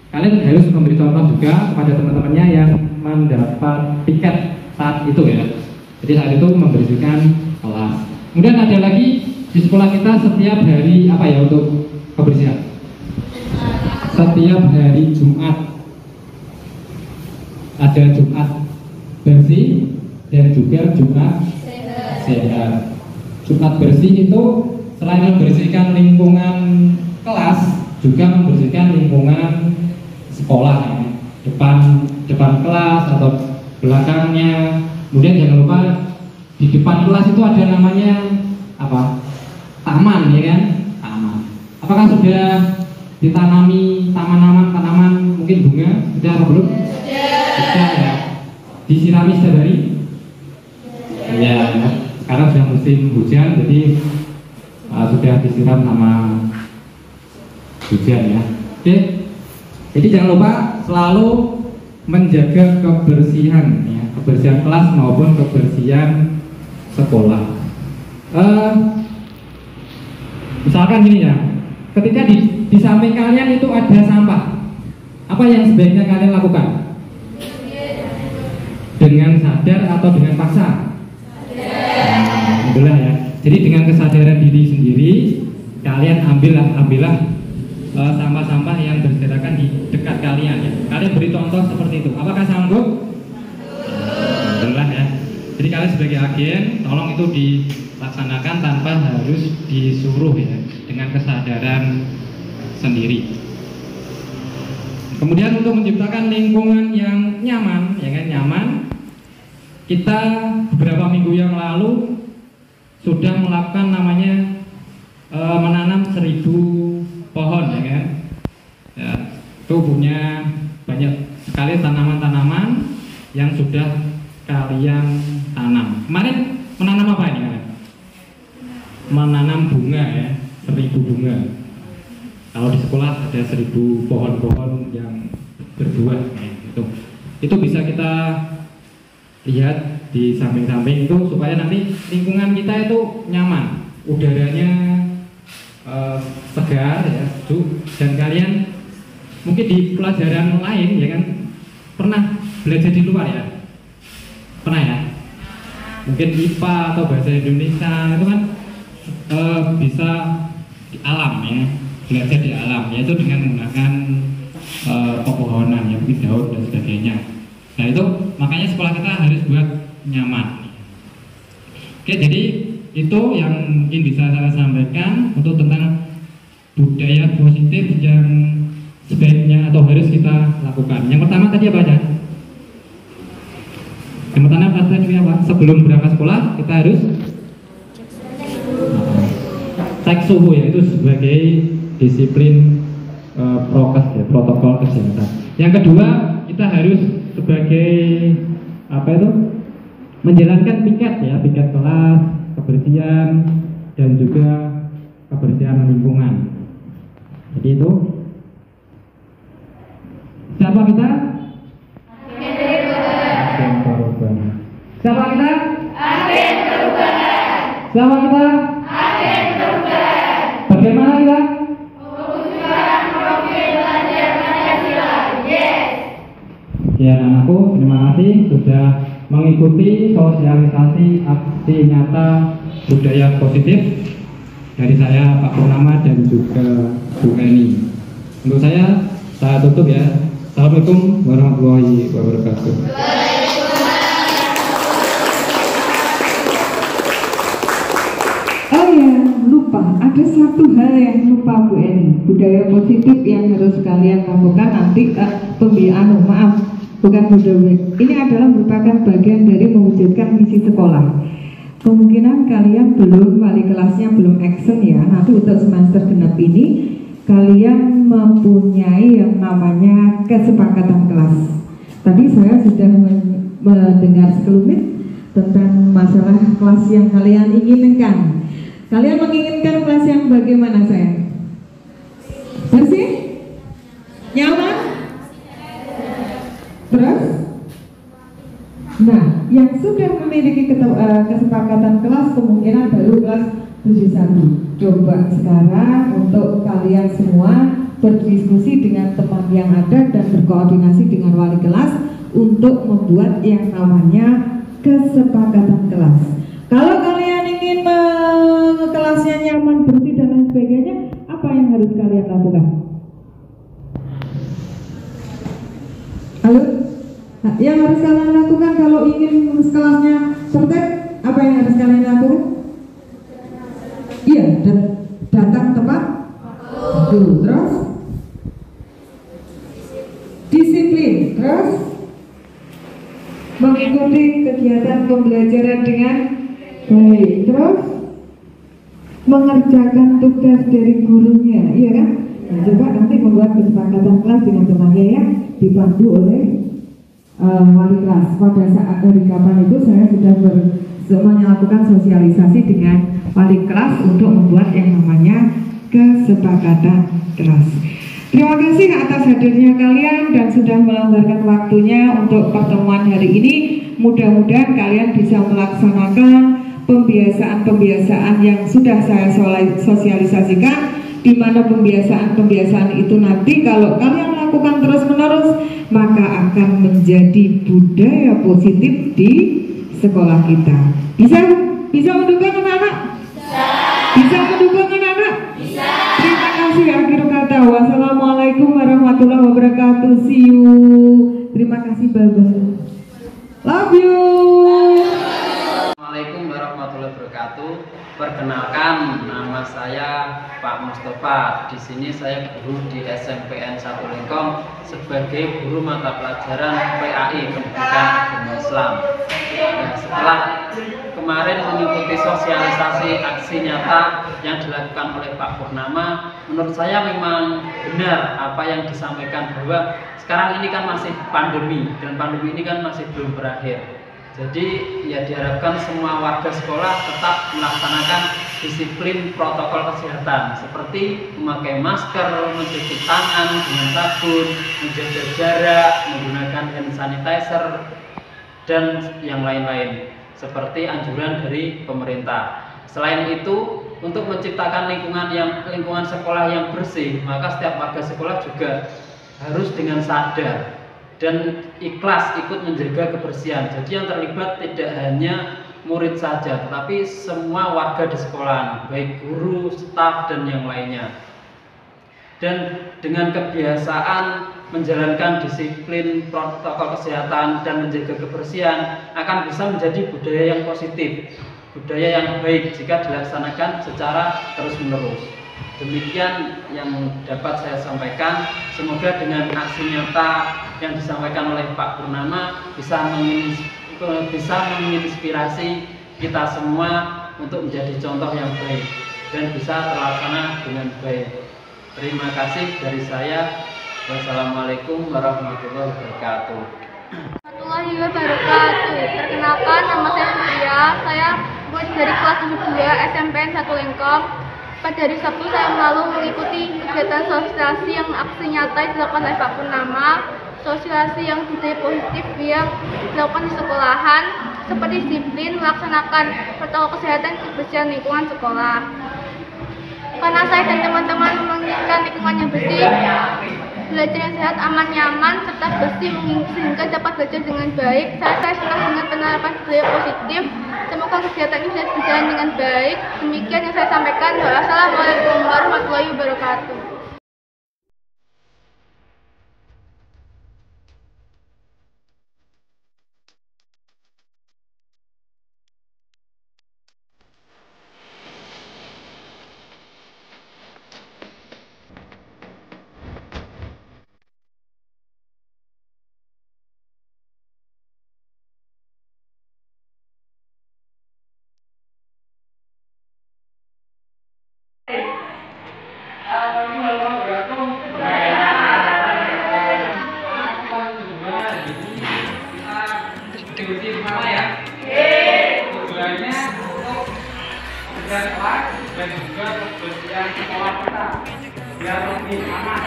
kalian harus memberi contoh juga kepada teman-temannya yang mendapat tiket saat itu ya. Jadi saat itu membersihkan kelas. Kemudian ada lagi di sekolah kita setiap hari apa ya untuk kebersihan? Setiap hari Jumat ada Jumat bersih dan juga Jumat sehat. Jumat bersih itu selain membersihkan lingkungan kelas, juga membersihkan lingkungan sekolah ya. Depan kelas atau belakangnya. Kemudian jangan lupa di depan kelas itu ada namanya apa? Taman ya kan? Taman. Apakah sudah ditanami tanaman mungkin bunga? Sudah apa belum? Sudah ya. Disirami setiap hari? Ya, sekarang sudah musim hujan, jadi sudah disiram sama hujan ya. Oke. Jadi jangan lupa selalu menjaga kebersihan ya, kebersihan kelas maupun kebersihan sekolah. Misalkan gini ya, ketika di samping kalian itu ada sampah, apa yang sebaiknya kalian lakukan? Dengan sadar atau dengan paksa? Alhamdulillah ya. Jadi dengan kesadaran diri sendiri, kalian ambillah sampah-sampah yang berserakan di dekat kalian ya. Kalian beri contoh seperti itu. Apakah sanggup? Alhamdulillah ya. Jadi kalian sebagai agen, tolong itu dilaksanakan tanpa harus disuruh ya, dengan kesadaran sendiri. Kemudian untuk menciptakan lingkungan yang nyaman, ya kan, nyaman, kita beberapa minggu yang lalu sudah melakukan namanya menanam 1000 pohon, ya kan. Ya, itu punya banyak sekali tanaman-tanaman yang sudah kalian tanam. Kemarin menanam apa ini kalian? Menanam bunga ya, 1000 bunga. Kalau di sekolah ada 1000 pohon-pohon yang berbuah ya, itu bisa kita lihat di samping-samping itu supaya nanti lingkungan kita itu nyaman, udaranya segar ya, sejuk. Dan kalian mungkin di pelajaran lain ya kan pernah belajar di luar ya, pernah ya, mungkin IPA atau bahasa Indonesia itu kan bisa di alam ya, belajar di alam, yaitu dengan menggunakan pepohonan ya, daun dan sebagainya. Nah itu makanya sekolah kita harus buat nyaman. Oke, jadi itu yang mungkin bisa saya sampaikan untuk tentang budaya positif yang sebaiknya atau harus kita lakukan. Yang pertama tadi apa aja? Yang pertama tadi apa? Sebelum berangkat sekolah kita harus cek suhu ya, itu sebagai disiplin prokes ya, protokol kesehatan. Yang kedua, kita harus sebagai apa itu, menjalankan piket ya, piket kelas, kebersihan dan juga kebersihan lingkungan. Jadi itu siapa kita? Agen perubahan. Siapa kita? Agen perubahan. Siapa kita? Agen perubahan. Bagaimana kita? Ya, anakku, terima kasih sudah mengikuti sosialisasi aksi nyata budaya positif dari saya Pak Purnama dan juga Bu Eni. Untuk saya tutup ya. Assalamualaikum warahmatullahi wabarakatuh.
Oh ya, lupa. Ada satu hal yang lupa Bu Eni. Budaya positif yang harus kalian lakukan nanti bukan budaya. Ini adalah merupakan bagian dari mewujudkan misi sekolah. Kemungkinan kalian belum, wali kelasnya belum action ya. Nanti untuk semester genap ini kalian mempunyai yang namanya kesepakatan kelas. Tadi saya sudah mendengar sekelumit tentang masalah kelas yang kalian inginkan. Kalian menginginkan kelas yang bagaimana sayang? Bersih? Nyaman? Terus? Nah, yang sudah memiliki kesepakatan kelas kemungkinan baru kelas 71. Coba sekarang untuk kalian semua berdiskusi dengan teman yang ada dan berkoordinasi dengan wali kelas untuk membuat yang namanya kesepakatan kelas. Kalau kalian ingin kelasnya nyaman, bersih dan lain sebagainya, apa yang harus kalian lakukan? Halo? Nah, yang harus kalian lakukan kalau ingin kelasnya tertib, apa yang harus kalian lakukan? Iya, datang tepat. Terus disiplin, terus mengikuti kegiatan pembelajaran dengan baik, terus mengerjakan tugas dari gurunya, iya kan? Nah, coba nanti membuat kesepakatan kelas dengan temannya ya, dibantu oleh wali kelas. Pada saat hari kapan itu saya sudah melakukan sosialisasi dengan wali kelas untuk membuat yang namanya kesepakatan kelas. Terima kasih atas hadirnya kalian dan sudah melonggarkan waktunya untuk pertemuan hari ini. Mudah-mudahan kalian bisa melaksanakan pembiasaan-pembiasaan yang sudah saya sosialisasikan, di mana pembiasaan-pembiasaan itu nanti kalau kalian lakukan terus-menerus maka akan menjadi budaya positif di sekolah kita. Bisa mendukung anak-anak? Bisa mendukung anak-anak? Bisa. Terima kasih. Akhir kata, wassalamualaikum warahmatullahi wabarakatuh. See you. Terima kasih, bye-bye. Love you.
Assalamualaikum warahmatullahi wabarakatuh. Perkenalkan, nama saya Pak Mustafa. Di sini saya guru di SMPN 1 Lengkong sebagai guru mata pelajaran PAI Pendidikan Agama Islam. Nah, setelah kemarin mengikuti sosialisasi aksi nyata yang dilakukan oleh Pak Purnama, menurut saya memang benar apa yang disampaikan bahwa sekarang ini kan masih pandemi dan pandemi ini kan masih belum berakhir. Jadi ya diharapkan semua warga sekolah tetap melaksanakan disiplin protokol kesehatan seperti memakai masker, mencuci tangan dengan sabun, menjaga jarak, menggunakan hand sanitizer dan yang lain-lain seperti anjuran dari pemerintah. Selain itu, untuk menciptakan lingkungan sekolah yang bersih, maka setiap warga sekolah juga harus dengan sadar dan ikhlas ikut menjaga kebersihan. Jadi yang terlibat tidak hanya murid saja, tetapi semua warga di sekolah, baik guru, staf, dan yang lainnya. Dan dengan kebiasaan menjalankan disiplin protokol kesehatan dan menjaga kebersihan akan bisa menjadi budaya yang positif, budaya yang baik jika dilaksanakan secara terus-menerus. Demikian yang dapat saya sampaikan. Semoga dengan aksi nyata yang disampaikan oleh Pak Purnama bisa menginspirasi kita semua untuk menjadi contoh yang baik dan bisa terlaksana dengan baik. Terima kasih dari saya. Wassalamualaikum warahmatullahi wabarakatuh.
Warahmatullahi wabarakatuh. Perkenalkan, nama saya Surya. Saya murid dari kelas 72 SMPN 1 Lengkong. Pada hari Sabtu saya lalu mengikuti kegiatan sosialisasi yang aksi nyata yang dilakukan oleh Pak Purnama, sosialisasi yang budaya positif yang dilakukan di sekolahan, seperti disiplin melaksanakan protokol kesehatan kebersihan lingkungan sekolah. Karena saya dan teman-teman menginginkan lingkungan yang bersih, belajar yang sehat, aman, nyaman, serta bersih sehingga dapat belajar dengan baik. Saya senang dengan penerapan budaya positif. Semoga kegiatan ini bisa berjalan dengan baik. Demikian yang saya sampaikan. Wassalamualaikum warahmatullahi wabarakatuh.
Dan juga kebersihan sekolah kita biar lebih aman.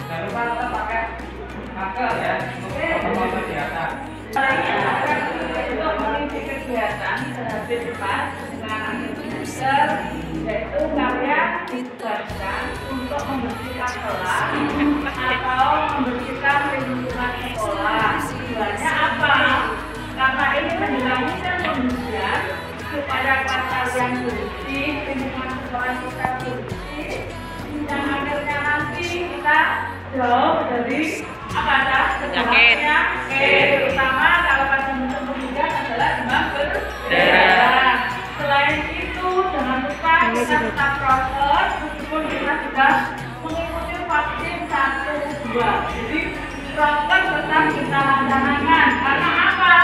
Jangan lupa kita pakai masker ya untuk protokol kesehatan.
Untuk mengisi kegiatan berhabis cepat dengan masker, yaitu kalian ditugaskan untuk membersihkan kelas atau membersihkan lingkungan sekolah. Tujuannya apa? Karena ini menjelang musim pembersihan supaya kelas kalian bersih, lingkungan sekolah kita bersih, dan akhirnya nanti kita jauh dari penyakitnya. Terutama kalau pada musim pembersihan adalah demam berdarah. Selain itu, jangan lupa kita tetap prokes meskipun kita sudah mengikuti vaksin 1, 2. Jadi prokes tetap kita laksanakan. Karena apa?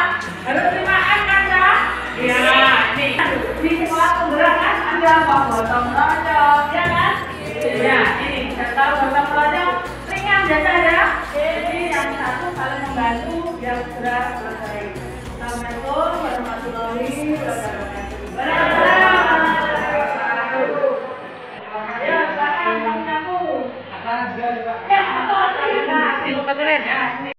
Harus 5M kan ya? Ya, nih di sekolah penggerak kan ada apa? Gotong royong, ya kan? Ya, ini kita tahu gotong royong ringan biasa ya. Jadi yang satu saling membantu biar segera selesai. Assalamualaikum warahmatullahi wabarakatuh.
Terima kasih.